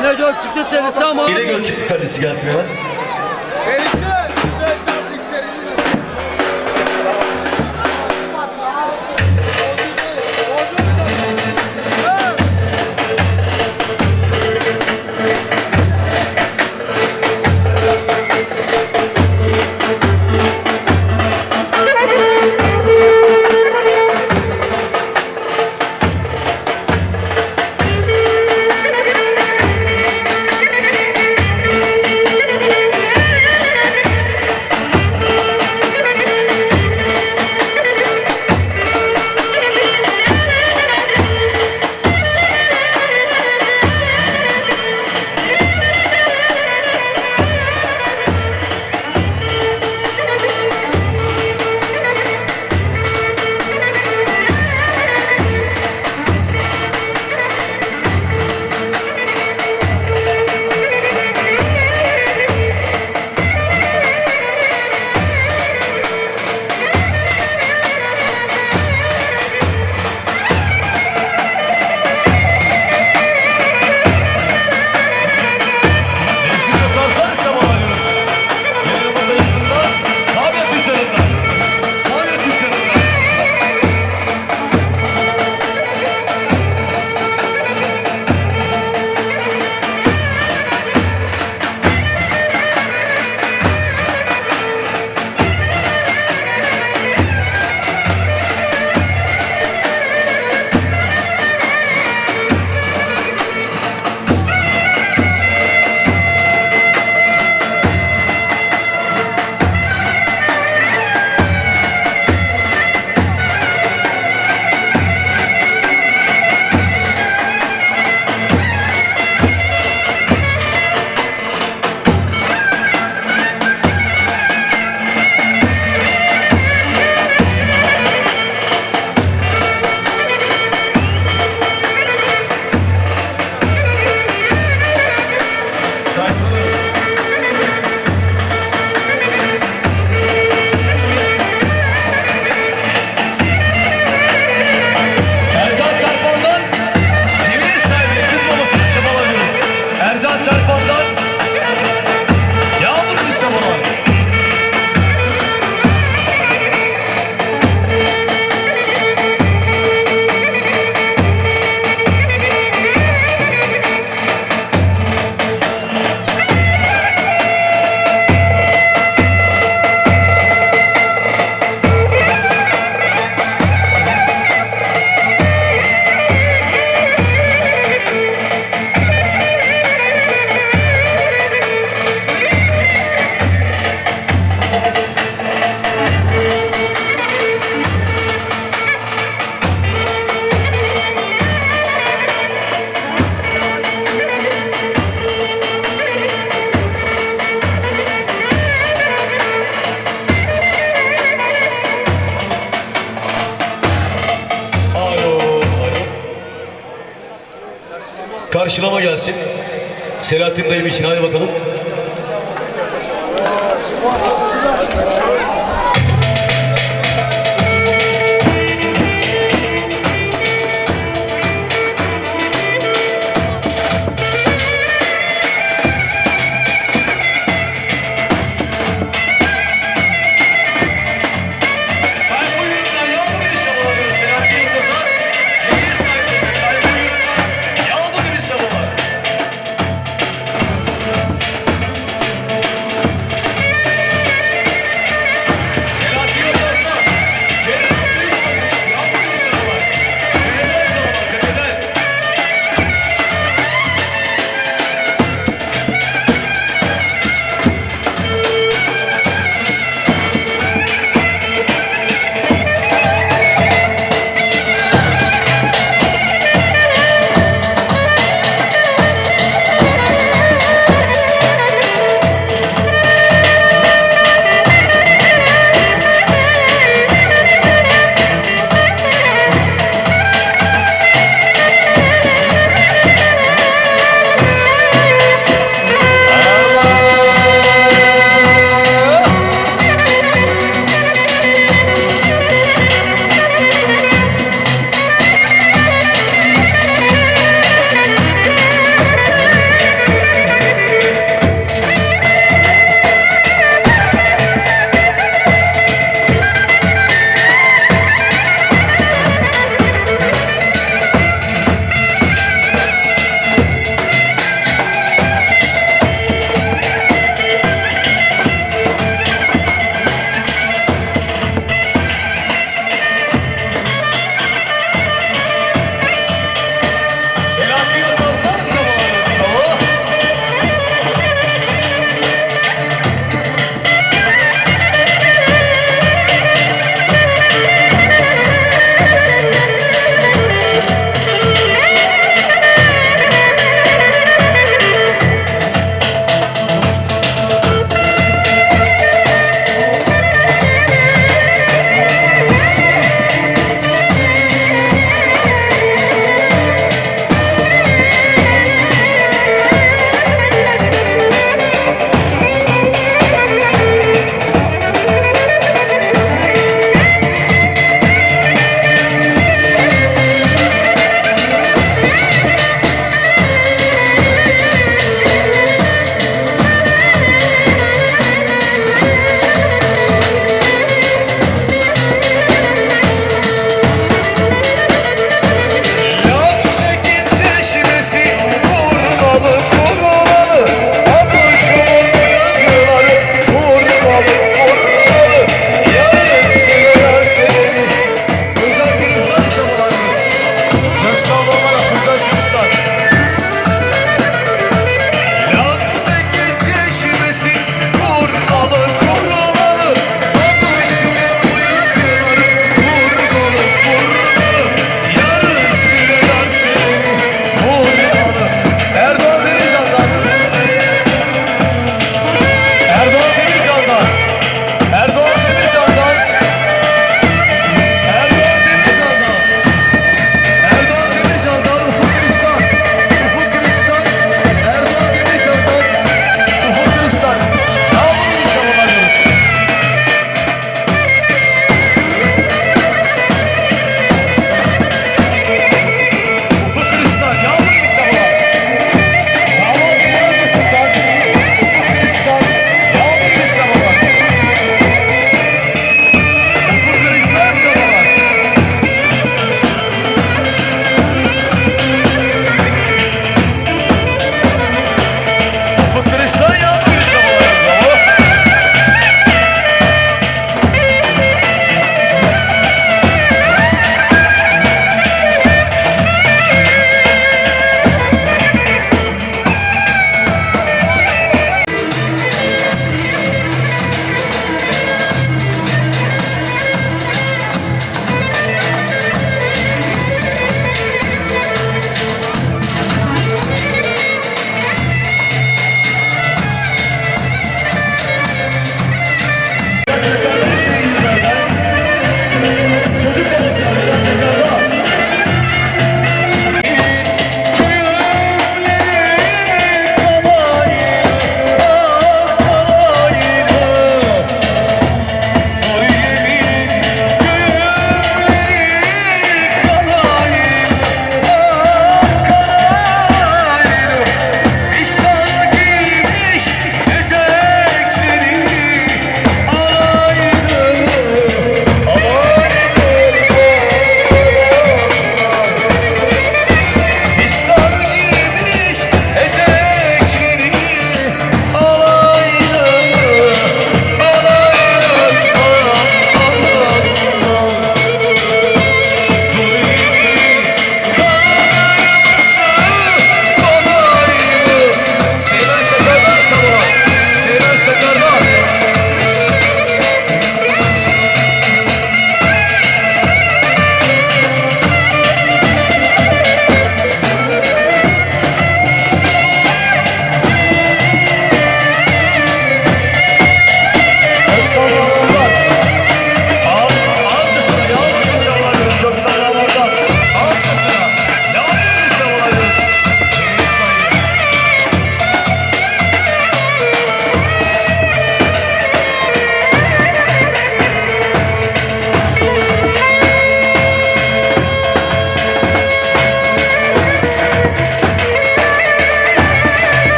İnegöl çıktı tenisi ama. İnegöl çıktı kalesi gelsin hemen. Enişte, güzel çarptı işlerini. karşılama gelsin. Selahattin dayım için hadi bakalım.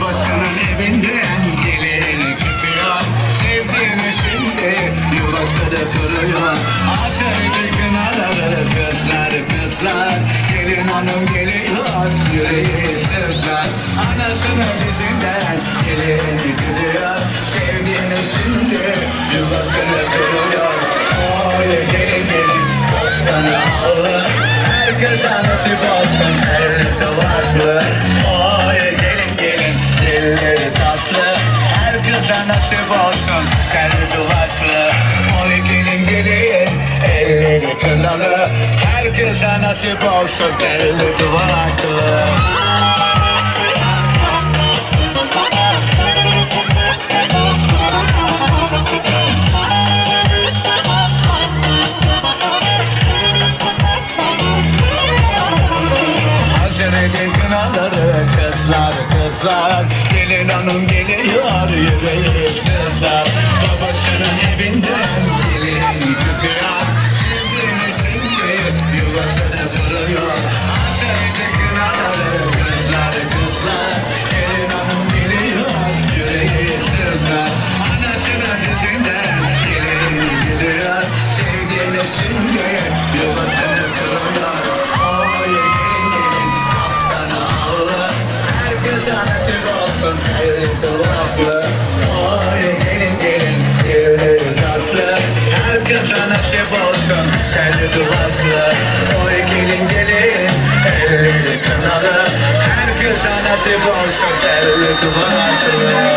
Babasının evinden gelin çıkıyor. Sevdiğini şimdi yuvasını kuruyor. Ateşli kınaları kızlar kızlar. Gelin hanım geliyor, yüreği sızlar. Anasının dizinden gelin gidiyor. Sevdiğini şimdi yuvasını kuruyor. Oy gelin gelin kostana ağır. Herkese nasip olsun her duvaklı. Oy gelin gelin dilleri tatlı. Herkese nasip olsun her duvaklı. Oy gelin gelin elleri kınalı. Herkese nasip olsun her duvaklı. Hazretin kınaları kızlar kızlar. Gelin hanım geliyor yüreği sızlar. Babasının evinden gelin çıkıyor. Sevdiğini şimdi yuvasını kuruyor. Hazretin kınaları kızlar kızlar. Gelin hanım geliyor yüreği sızlar. Anasının dizinden gelin gidiyor. Sevdiğini şimdi yuvasını kuruyor. Oy gelin gelin kaftana ağlı. Herkese nasip olsun her duvaklı. Oy gelin gelin dilleri tatlı. Herkese nasip olsun her duvaklı. Oy gelin gelin elleri kınalı. Herkese nasip olsun her duvaklı.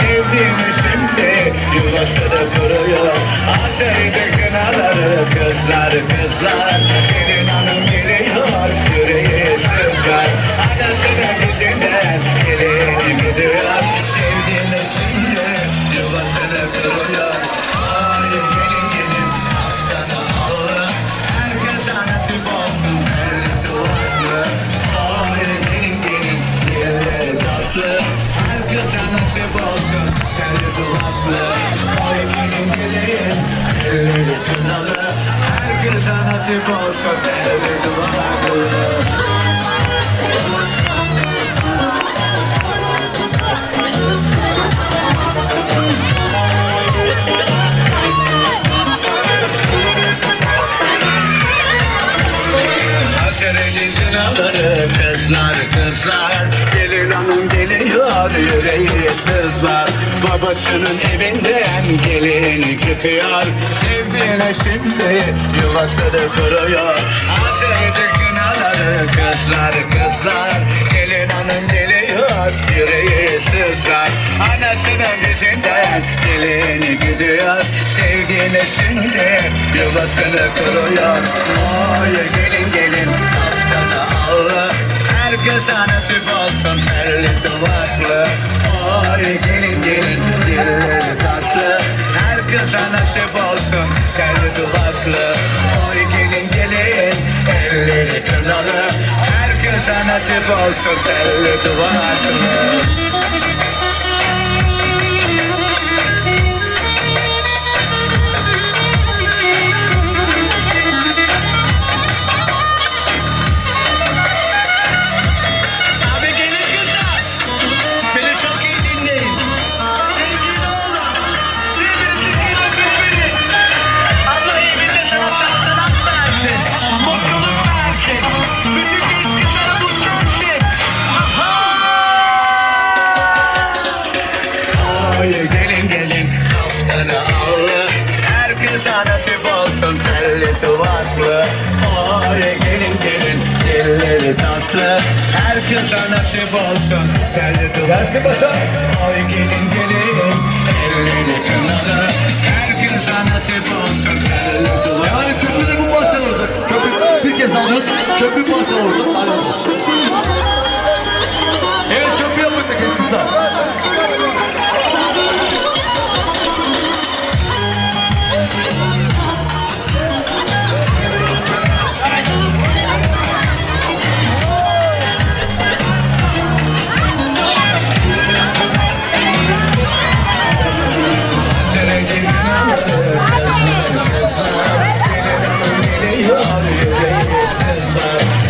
Sevdiğini şimdi yuvasını kuruyor. Ateşli kınaları kızlar kızlar. Gelin hanım geliyor yüreği sızlar. Anasının dizinden gelin gidiyor. Sevdiğini şimdi yuvasını kuruyor. Ay gelin gelin kaftana ağlı. Herkese nasip olsun her duvaklı. Ay gelin gelin dilleri tatlı. Herkese nasip olsun her duvaklı. Ay gelin gelin elleri kınalı. Herkese nasip olsun her duvaklı. Hazretin kınaları kızlar kızlar. Gelin hanım geliyor yüreği sızlar. Babasının evinden gelin çıkıyor. Sevdiğine şimdi yuvasını kuruyor. Hazretin kınaları kızlar kızlar. Gelin hanım geliyor yüreği sızlar. Anasının dizinden gelin gidiyor. Sevdiğine şimdi yuvasını kuruyor. Oy gelin gelin kaftana ağlı. Herkese nasip olsun terli duvaklı. Oy gelin gelin dilleri tatlı. Herkese nasip olsun terli duvaklı. Oy gelin gelin elleri kınalı. Herkese Herkese nasip olsun telli duvaklı. Abi gelin kızlar, beni çok iyi dinleyin. Sevgili oğlan, birbirinizi iyi bakın beni. Allah evinde sana saltanat versin, mutluluk versin. Bütün genç kızlara mutlu etsin. Aha! Ay gelin gelin, kaftanı allı. Herkese nasip olsun telli duvaklı. Ay gelin gelin, dilleri tatlı. Herkese nasip olsun telli duvaklı. Gelsin başa. Ay gelin gelin, elleri kınalı. Herkese nasip olsun telli duvaklı. Yani köprüde bu parçalı olacak. Köprü bir kez alıyoruz. Köprü parçalı olacak. Evet köprü yapacak kızlar.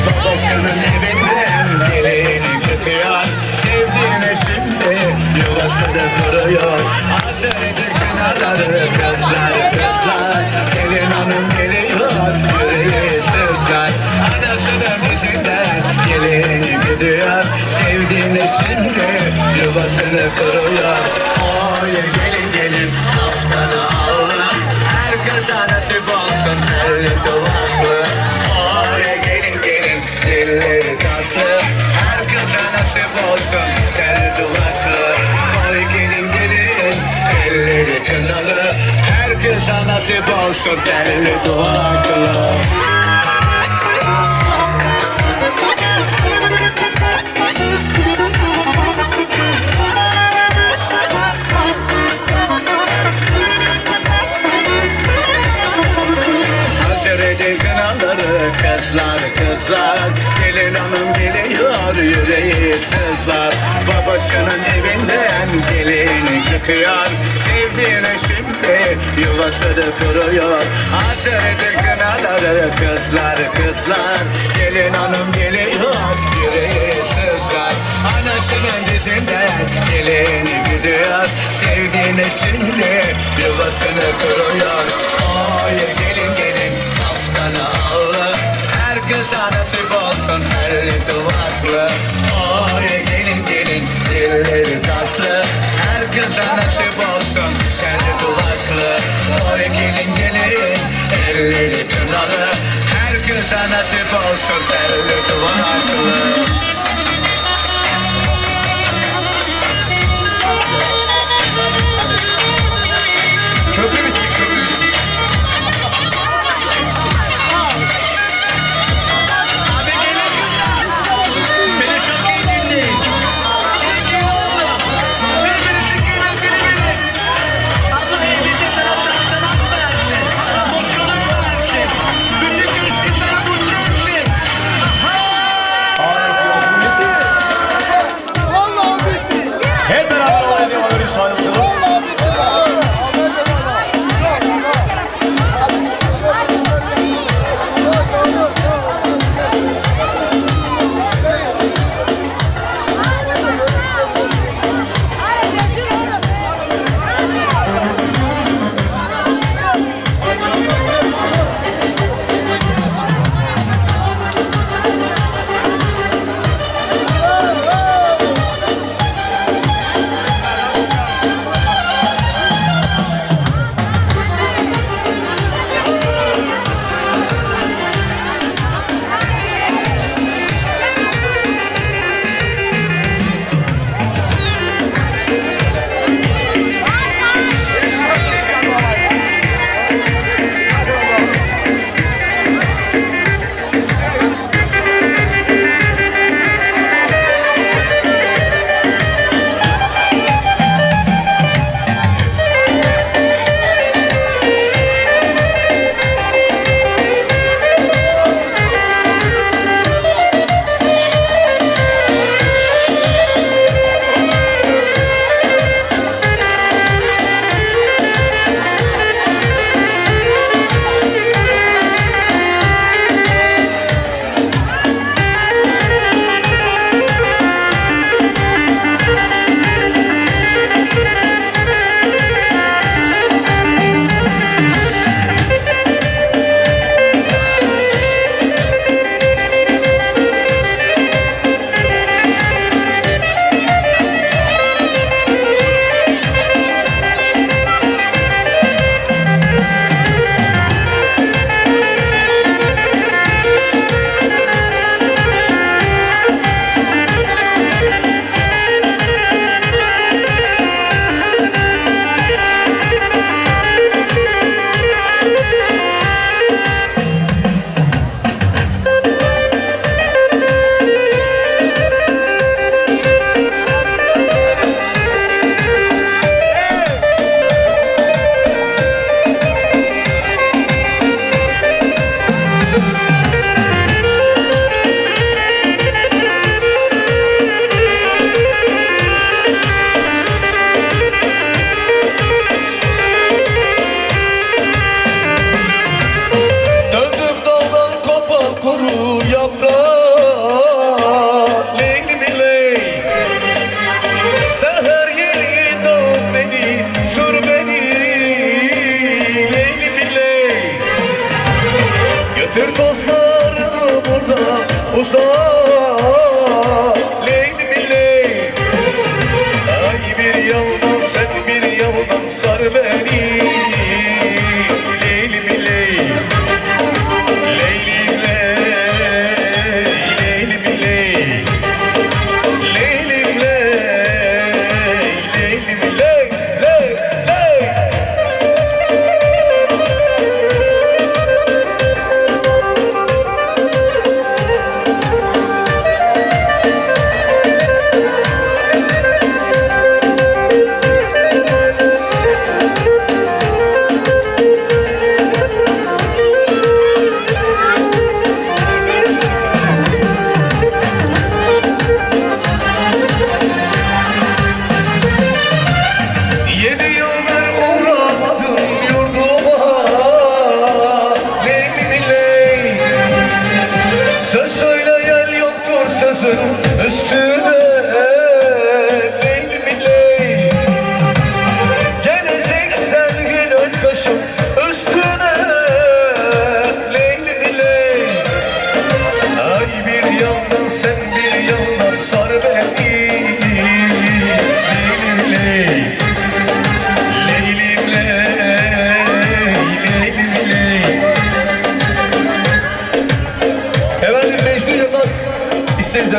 Babasının evinden geleni çıkıyor. Sevdiğine şimdi yuvasını kuruyor. Hasreti kenarları kızlar kızlar. Gelin hanım geliyor, yüreği sızlar. Anasının izinden geleni gidiyor. Sevdiğine şimdi yuvasını kuruyor. Oy gelin gelin, haftanı alın. Herkese nasip olsun telli duvaklı. Oy gelin gelin, dilleri tatlı. Herkese nasip olsun telli duvaklı. Oy gelin gelin, elleri kınalı. Herkese nasip olsun telli duvaklı. Hasretin kınaları kızlar kızlar. Gelin hanım geliyor, yüreği sızlar. Babasının evinden gelin çıkıyor. Sevdiğine şimdi yuvasını kuruyor. Hasretin kınaları kızlar kızlar. Gelin hanım geliyor, yüreği sızlar. Anasının dizinden gelin gidiyor. Sevdiğine şimdi yuvasını kuruyor. Oy gelin gelin, haftanı allı. Herkese nasip olsun telli duvaklı. Oy gelin gelin, dilleri tatlı. Herkese nasip olsun telli duvaklı. Oy gelin gelin, elleri kınalı. Herkese nasip olsun telli duvaklı. Köprü bitsin köprü bitsin. Abi gelin kızlar, beni çok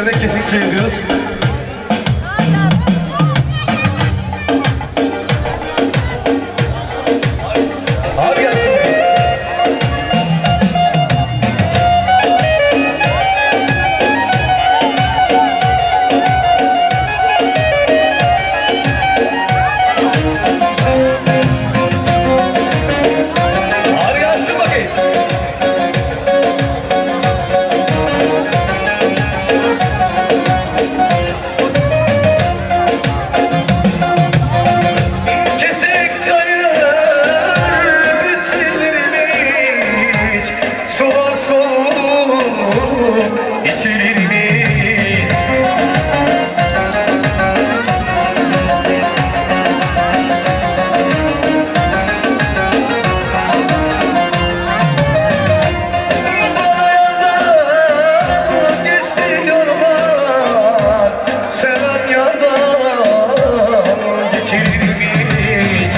sene kesik çeviriyoruz. Abi gelsin buraya. Abi gelsin bakayım. Kesik sayılır biçilirmiş, sular soğuk içilirmiş. Bana yandan geçti yorumlar, seven yardan geçirilmiş.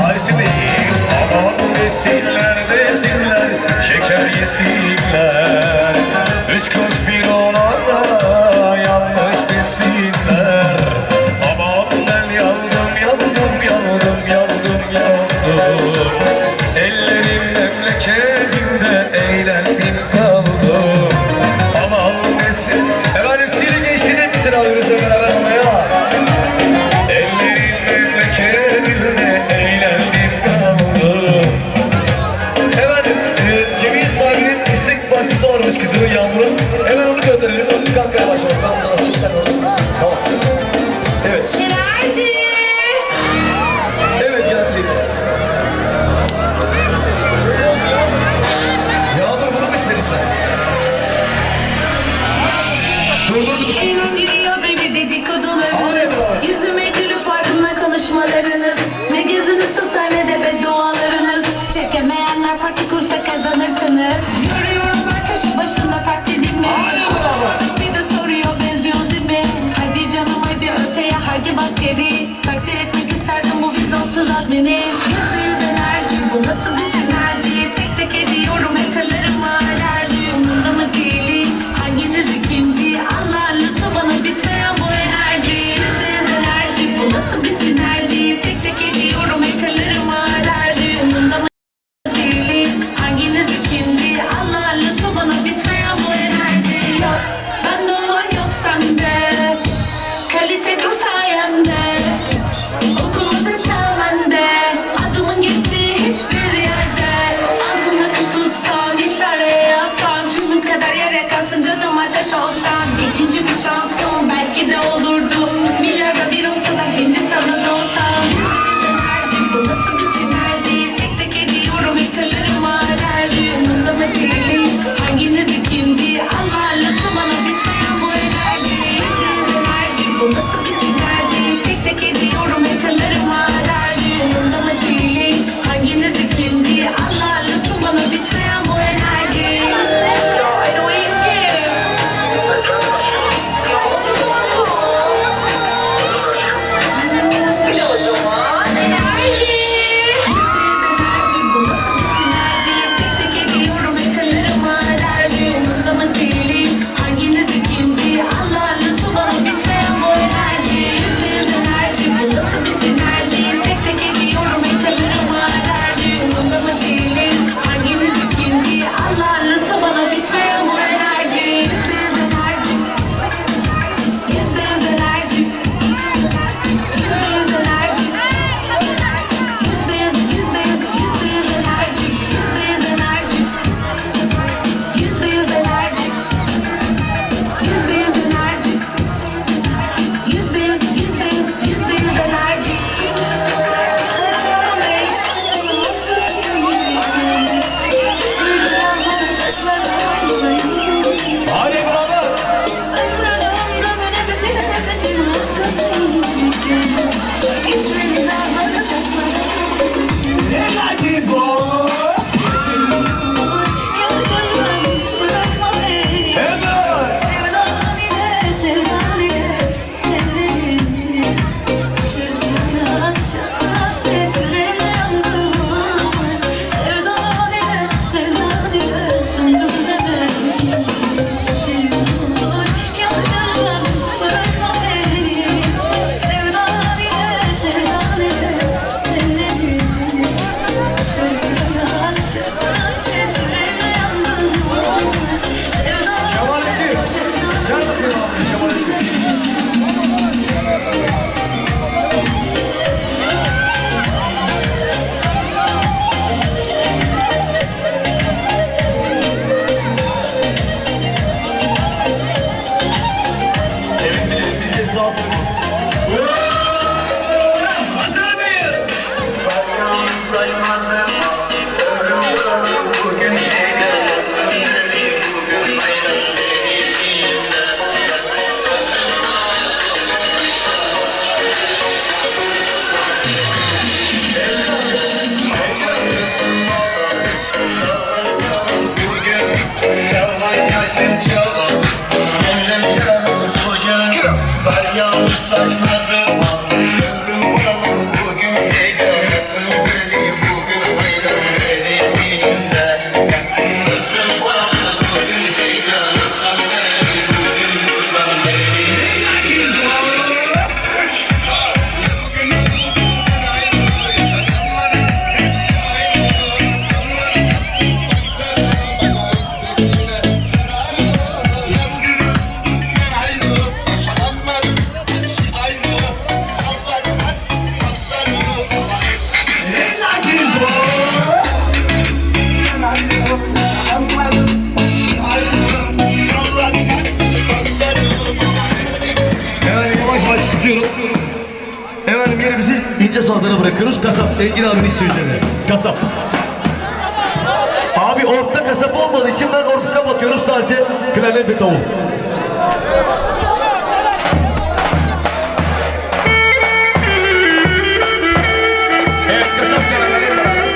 Ayşe değil, aman desinler desinler, şeker yesinler. Üç kuruş bir olana yanlış desinler. Aman ben yandım, yandım, yandım, yandım, yandım. Ellerim memleketimde eğlendim kaldım. Aman desin. Efendim Sivri Gençliği'ne misin alıyoruz Ömer Haber Havaya? Ellerim memleketimde eğlendim kaldım. Efendim Cemil Sabi'nin istek partisi varmış kızının Yağmur'un. sona bırakıyoruz. Kasap. Engin abinin istiyor üzerine. Kasap. Abi orta kasap olmadığı için ben orta kapatıyorum. Sadece klarnet ve davul. Evet, kasap çalanlar hep beraber.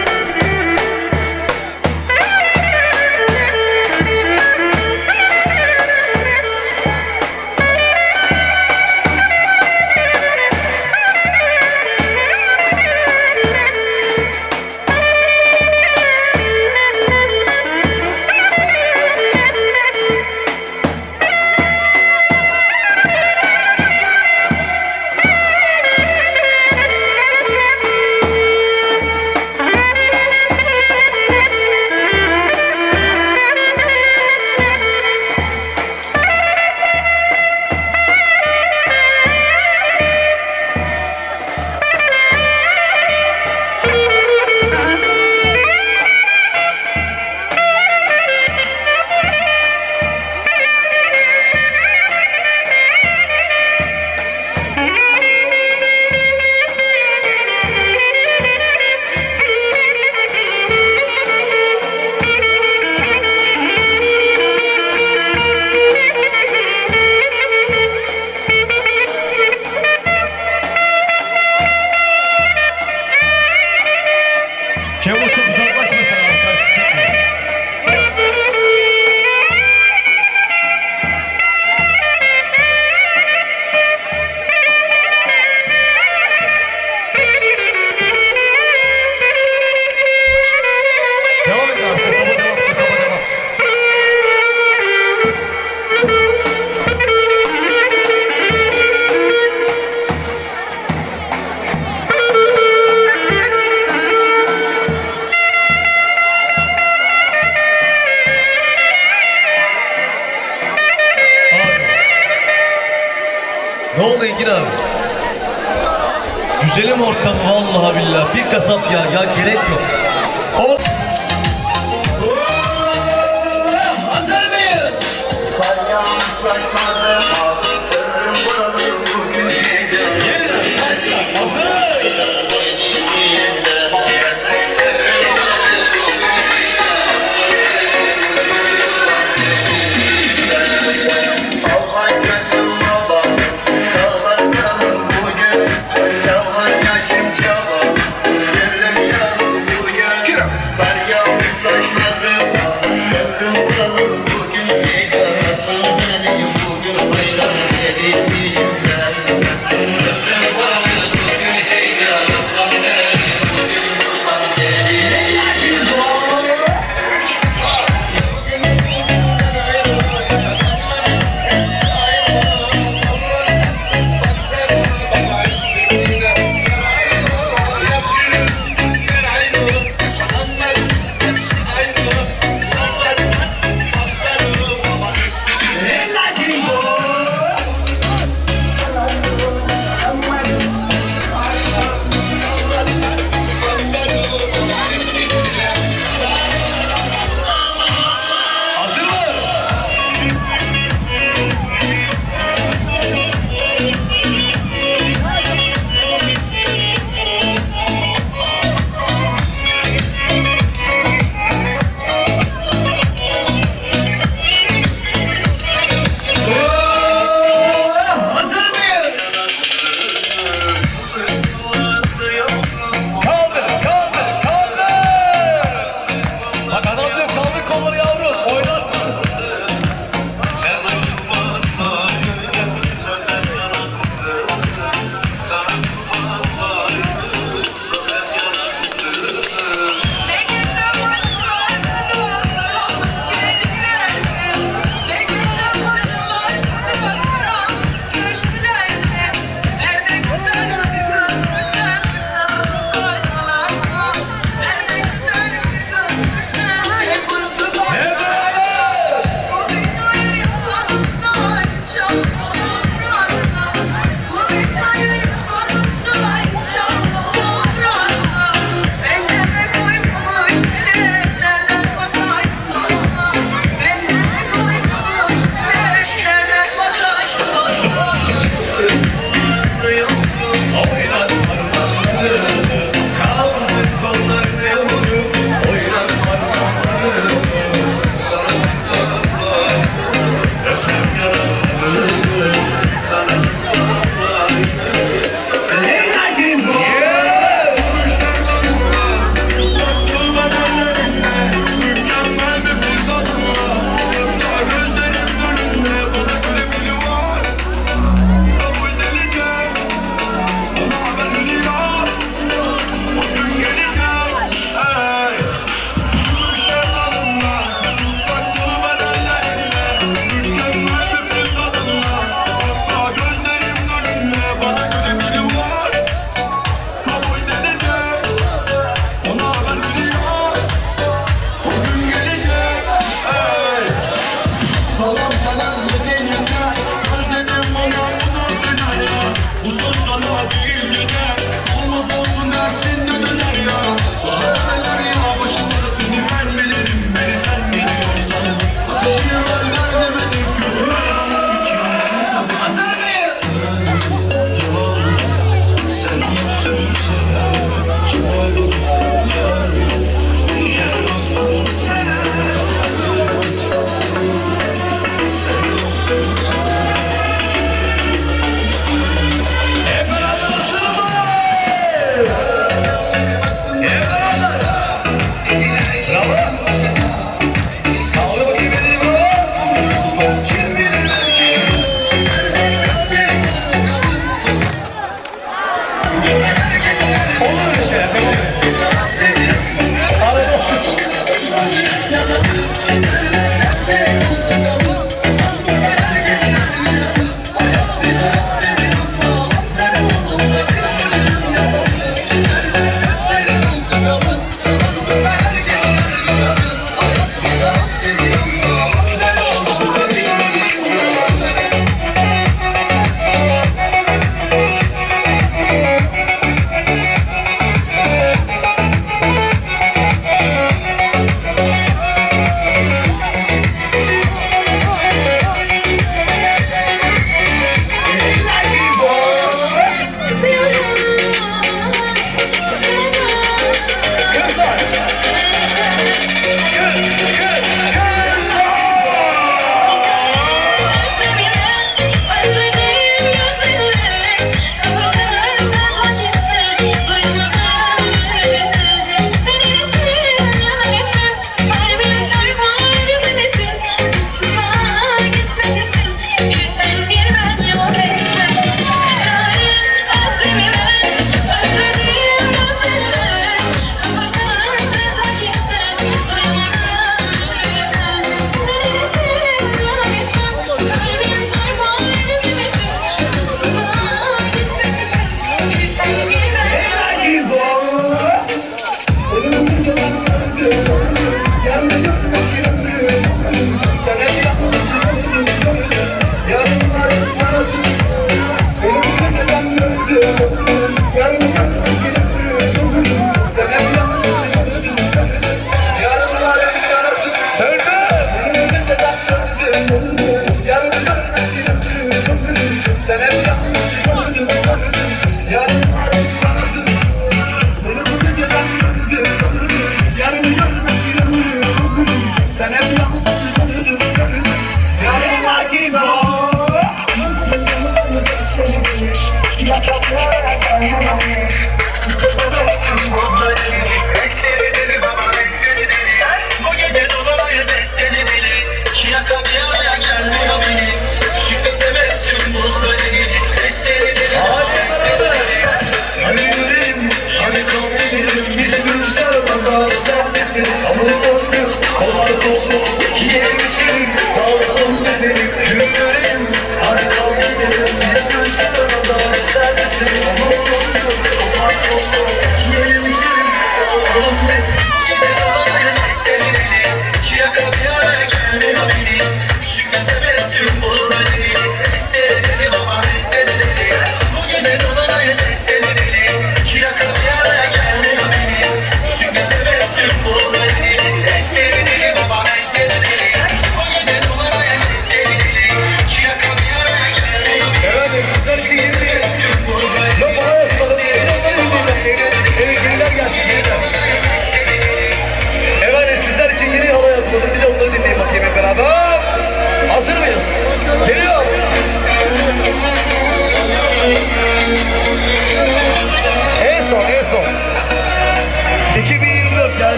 Kemal çok uzaklaşma sen abi. Karşı çekme. Devam et abi. Kasaba devam. Kasaba devam. Ne oldu Engin abi? Güzelim ortam vallahi billahi. Bir kasap ya gerek yok. Hazır mıyız? Yeniden başla. Hazır. Var ya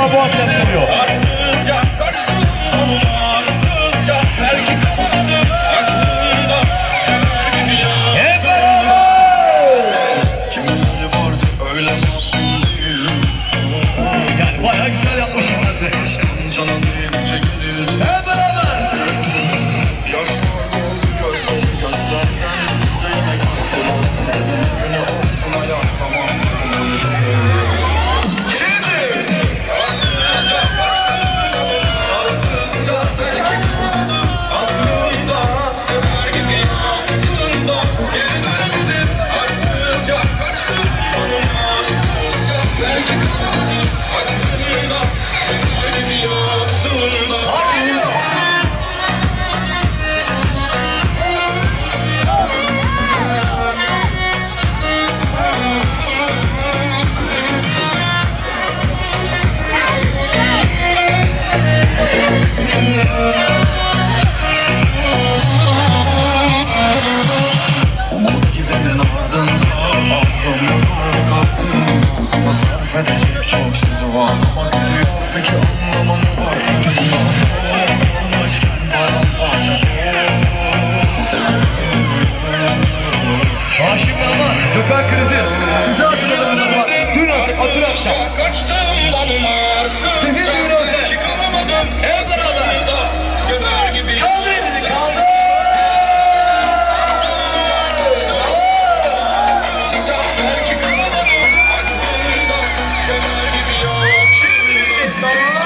defa bu akşam çalıyor. Arsızca kaçtım yoluna arsızca. Belki kapamadım aklımda. Sever gibi ya. Hep beraber. Kimileri vardı öyle masum değil. Yani bayağı güzel yapmışsın. Cana deyince gidildi. Hep beraber. Yaşlar doldu gözüm gözlerden. Yüzlerine kalktım. Günü olsun hayat tamam. Arsızca kaçtım yoluna arsızca. Belki kapamadım aklımda. Sever gibi yaptığında geri dönemedim. Arsızca kaçtım yoluna arsızca. Belki kapamadım aklımda. Sever gibi yaptığında. Umut gidenin ardında aklımda kalktım. Sana sarf edecek çok sözü var ama gücü yok peki anlamı ne var? Olmuşken paramparça. Haşim Rahman, Gökhan Krizi. Size hazırladım. Dün akşam. Kaçtım danım arsızca. Sizin düğünü özel. Belki kalamadım Hep beraber. da sever gibi. Kaldı elini, kaldı. Belki kalamadım aklımda. Sever gibi ya. Şimdi sana.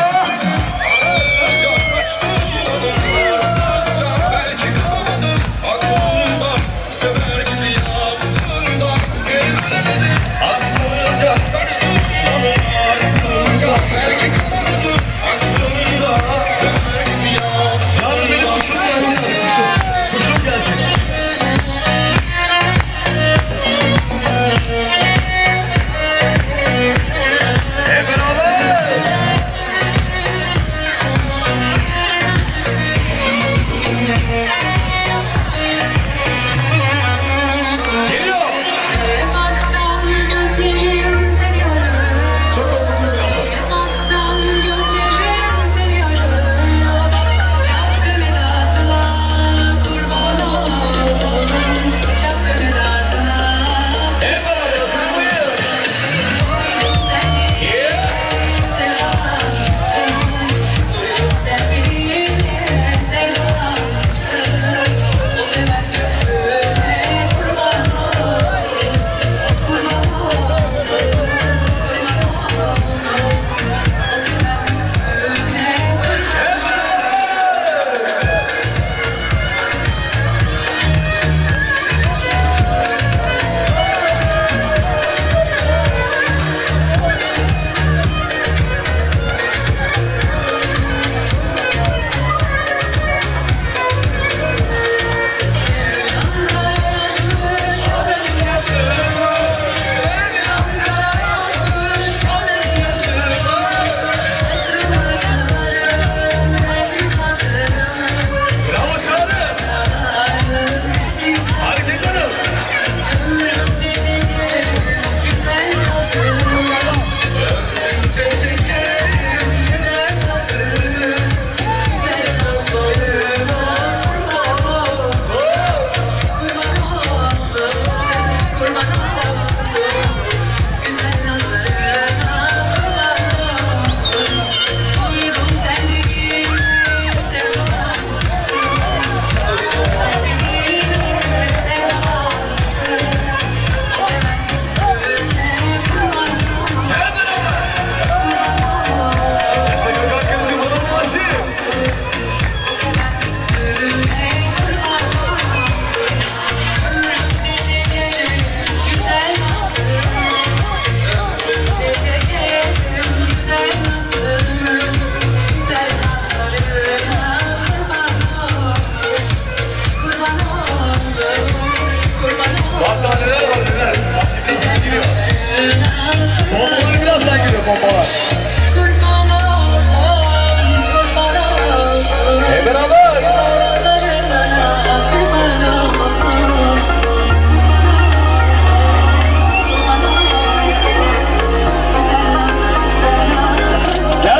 Kaçtım danım arsızca. Belki kalamadım aklımda. Sever gibi yaptığında geri dönemedim. Arsızca kaçtım danım arsızca. Belki kalamadım aklımda. Sever gibi Canım benim yaptığında. kuşum gelsin. Kuşum gelsin. Hep beraber. Geliyor. Neye baksam gözlerim seni arıyor. Neye baksam gözlerim seni arıyor. Çapkın edasına kurban oldum. Çapkın edasına. Hep beraber hazırlayın. Duydum sen beni sevdalıksın. Duydum sen beni sevdalıksın. O seven gönlüne kurban oldum. Kurban oldum. Kurban oldum. O seven gönlüne Bravo Çağrı. Hareket hanım. Yaşa Gökhan Krizi bunun başı. Bak neler var neler. Bak şimdi nasıl giriyor. Bombalar birazdan giriyor bombalar. Hep beraber. Gel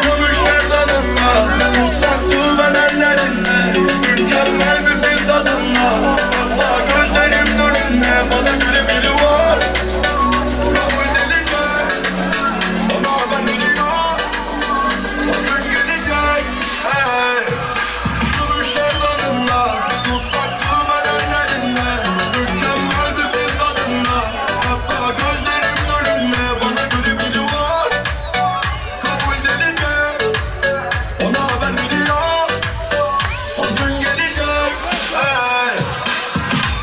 Gümüşler tadında, tutsak ben ellerinde. Mükemmel bir fil tadında, asla gözlerim önünde. Bana göre biri var, kabul edilecek. Ona ben biliyor, o gün gelecek. Hey. Gümüşler tadında, tutsak ben ellerinde. Mükemmel bir fil tadında, asla gözlerim önünde. Bana göre biri var, kabul edilecek. Ona haber veriyor, o gün gelecek. Hey.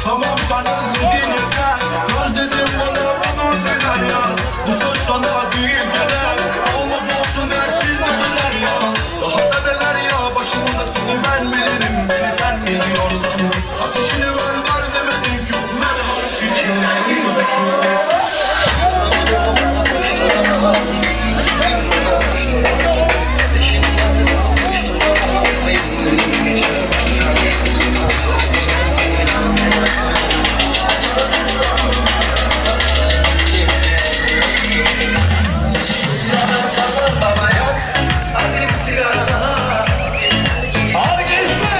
Tamam sana dediğin yeter. Kal dedim bana bunu söyler ya. Bu söz sana büyük gelir. Olmaz olsun dersin dediler ya. Daha da neler ya, başımda seni ben bilirim. Beni sen mi diyorsan, ateşini ben var demedim. Yok merhaba fikirlerim. Abi geçti.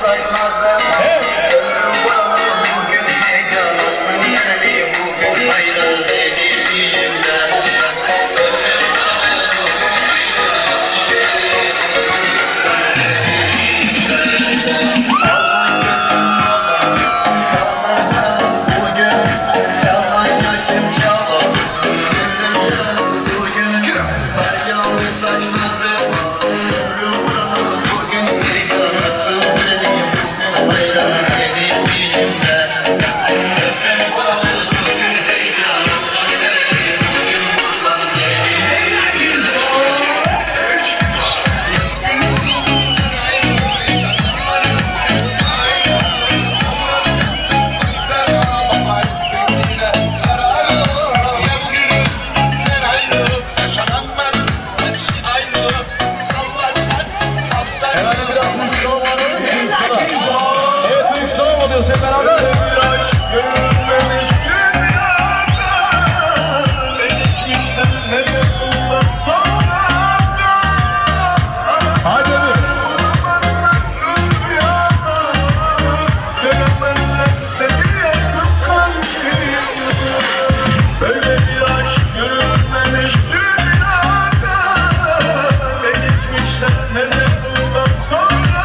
saçmadım. Bugün heyecanlandım beni, bugün ayrıl benim dilimden. Herhalde biraz duygusal var mı? Duygusal. Evet, duygusal oluyoruz hep beraber. Görülmemiş dünyada ben içmişten ne bundan sonra. Hadi ömür. Böyle bir aşk görülmemiş dünyada ne geçmişten ne de bundan sonra.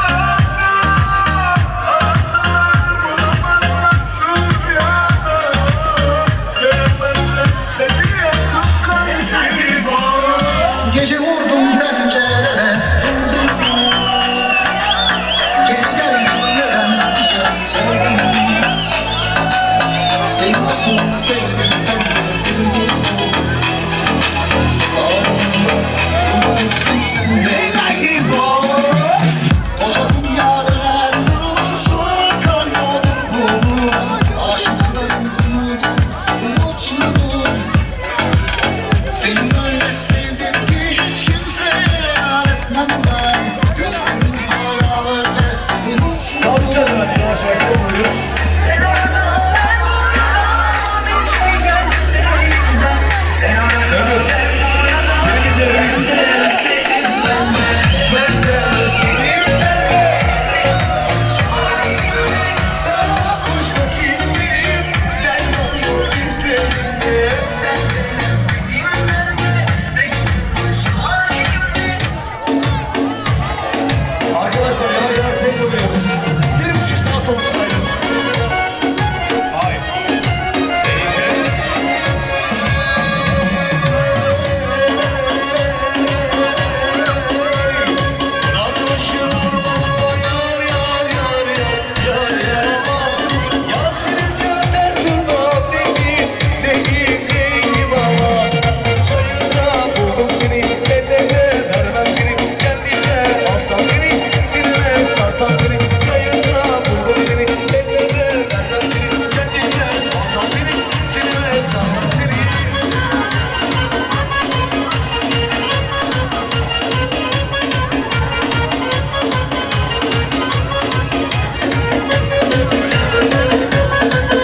Arasalar bulamazlar şu rüyada, göremezler seni kıskan gibi. Gece vurdum pencerene, durdum. Geri gel neden diye sordum. Seni nasıl sevdim sen de bildin. Ağlamda unuttun sen de. Koca dünya döner durursun, kar yağmur bulur. Aşıkların umudu umutludur. Seni öyle sevdim ki hiç kimseye yar etmem ben. Gözlerim hala öyle Kalkacağız umutludur. hemen yavaş yavaş oluyoruz. Sen orada ben burada, bir şey gelmez elimden. Sen orada ben burada, özledim ben de. Ben de özledim ben de. Sana kavuşmak istedim, dert oluyor gözlerimde. Ben de özledim ben de, resmin şu halimde. Arkadaşlar yavaş yavaş tek oluyoruz. 1,5 saat olmuş sayın. Sarsam seni, çayırda buldum seni. Ellerine vermem seni, kendine alsam seni. Sinirle sarsam seni.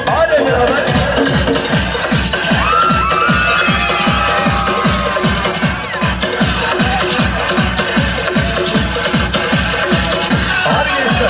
Hadi beraber. Hadi gençler.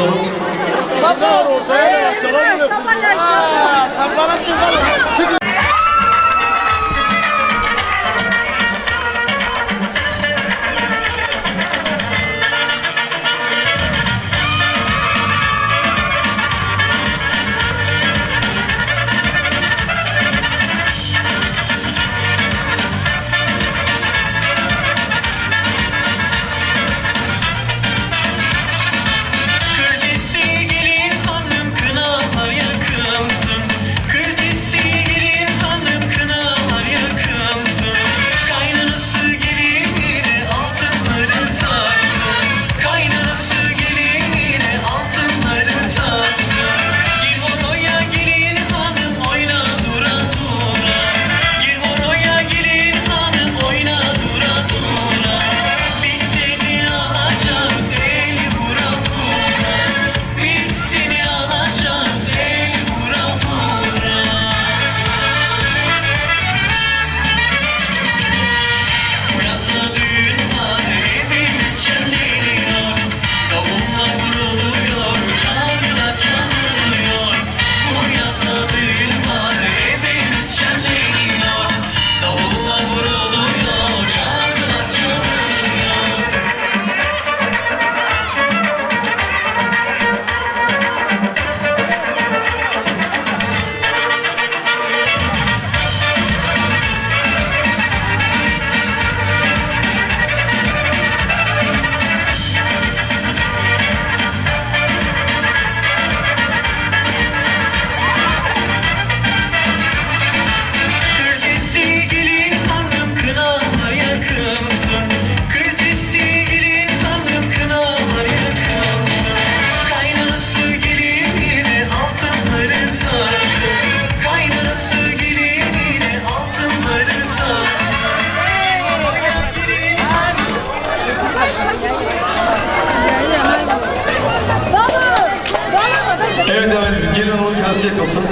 alalım. Kırtesi gelin hanım kınalar yakılsın. Kırtesi gelin hanım kınalar yakılsın. Kaynanası gelinine altınları taksın. Kaynanası gelinine altınları taksın. Gir horoya gelin hanım oyna dura dura. Gir horoya gelin hanım oyna dura dura. Biz seni alacağız el vura vura. Biz seni alacağız el vura vura. Bu yazda düğün var evimiz şenleniyor. Davulla vuruluyor çalgıda çalınıyor. Bu yazda düğün var evimiz şenleniyor. Davulla vuruluyor çalgıda çalınıyor. Kırtesi gelin hanım kınalar yakılsın. Kırtesi gelin hanım kınalar yakılsın. Kaynanası gelinine altınları taksın. Kaynanası gelinine altınları taksın. Horoya gelin Evet efendim, gelin hanımın kınası yakılsın.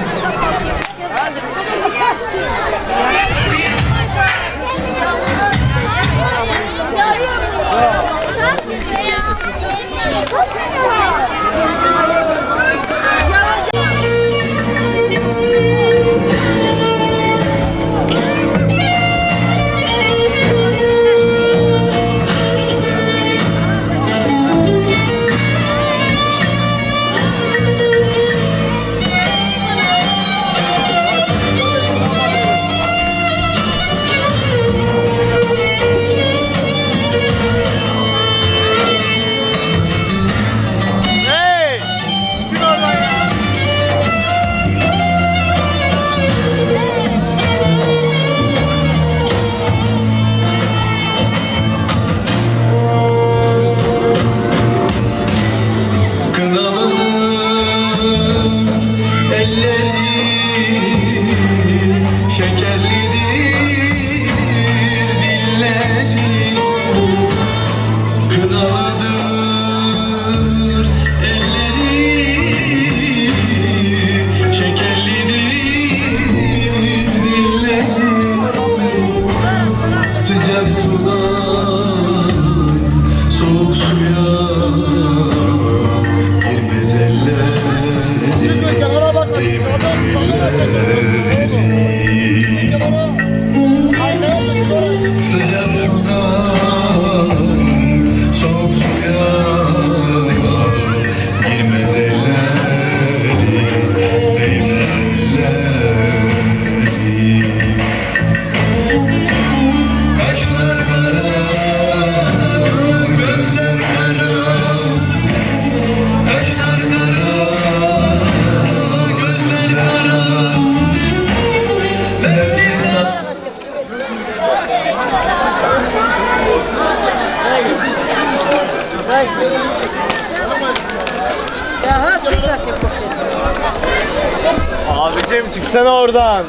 Abicim çıksana oradan.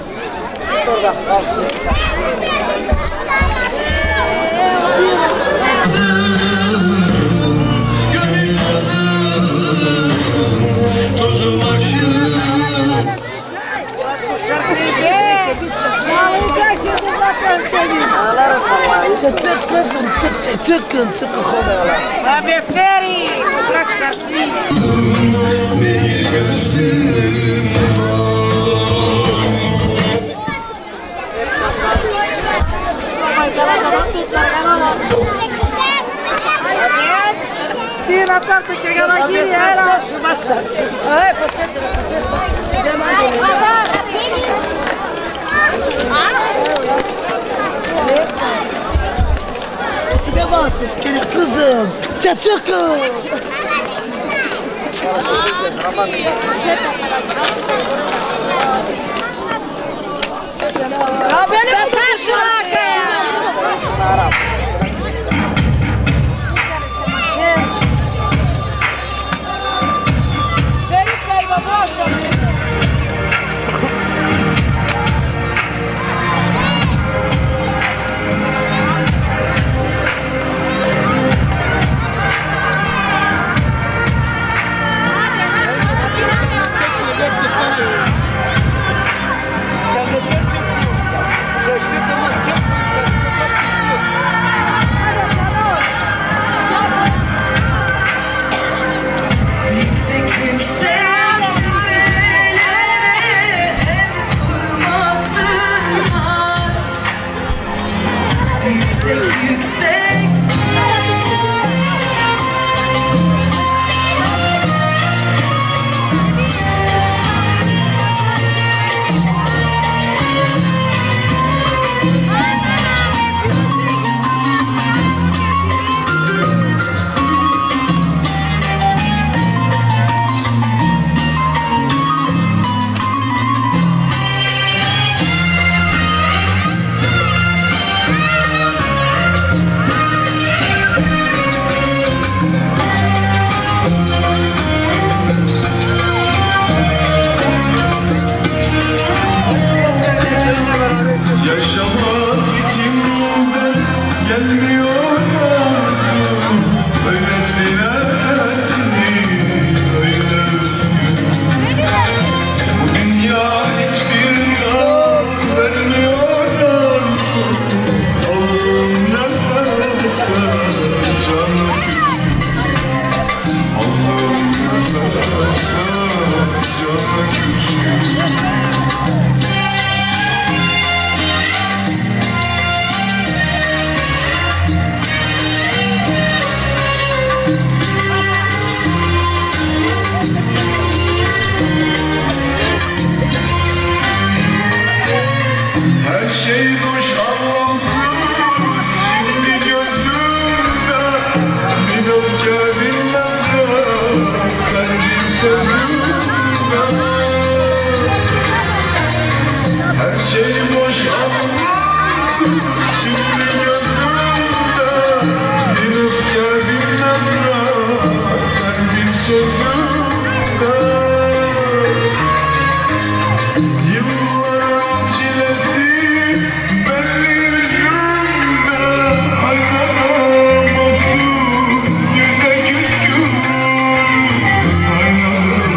çık kızım çıkın konuya. Abi Feri. Bırak şarkıyı. Bir gözlüm Din atar que cada quien era. Kime bahsiz kızım? Çıkın. Ya benim sen şu arkaya. Ferit Bey baba akşam. Yüksek yüksek böyle ev kurmasınlar. Yüksek yüksek yaşamak içimden gelmiyor artık. Öylesine dertli, öyle üzgün. Bu dünya hiçbir tat vermiyor artık. Aldığım nefese canı küskün. Aldığım nefese canı küskün. Her şey boş anlamsız şimdi gözümde. Bir öfke bir nefret sen bir sözümde. Her şey boş anlamsız şimdi gözümde. Bir öfke bir nefret sen bir sözümde. Yılların çilesi belli yüzümde. Aynana baktım yüze küskün. Aynana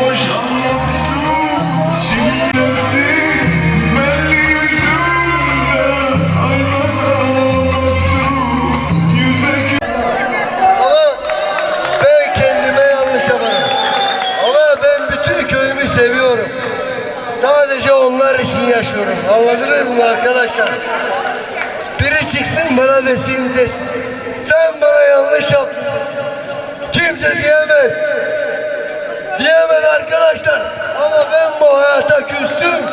boş anlatsın. Şimdisin belli yüzümden aynada baktım. Yüze Ama ben kendime yanlış yaparım. Ama ben bütün köyümü seviyorum. Sadece onlar için yaşıyorum. Anladınız mı arkadaşlar? Biri çıksın bana desin, sen bana yanlış yaptın desin. Kimse diyemez. Diyemez arkadaşlar. Ama ben bu hayata küstüm.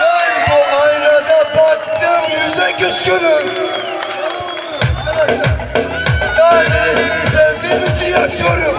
Ben bu aynada baktım, yüze küskünüm. Arkadaşlar, sadece sizi sevdiğim için yaşıyorum.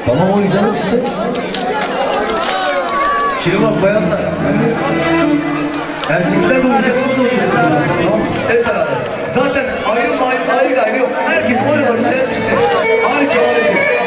Tamam oynayacağız işte. Şimdi bak bayanlar. Erkekler de oynayacak, siz de oynayacaksınız. Tamam. Hep beraber. Zaten ayrı yok. Herkes oynamak ister. Harika.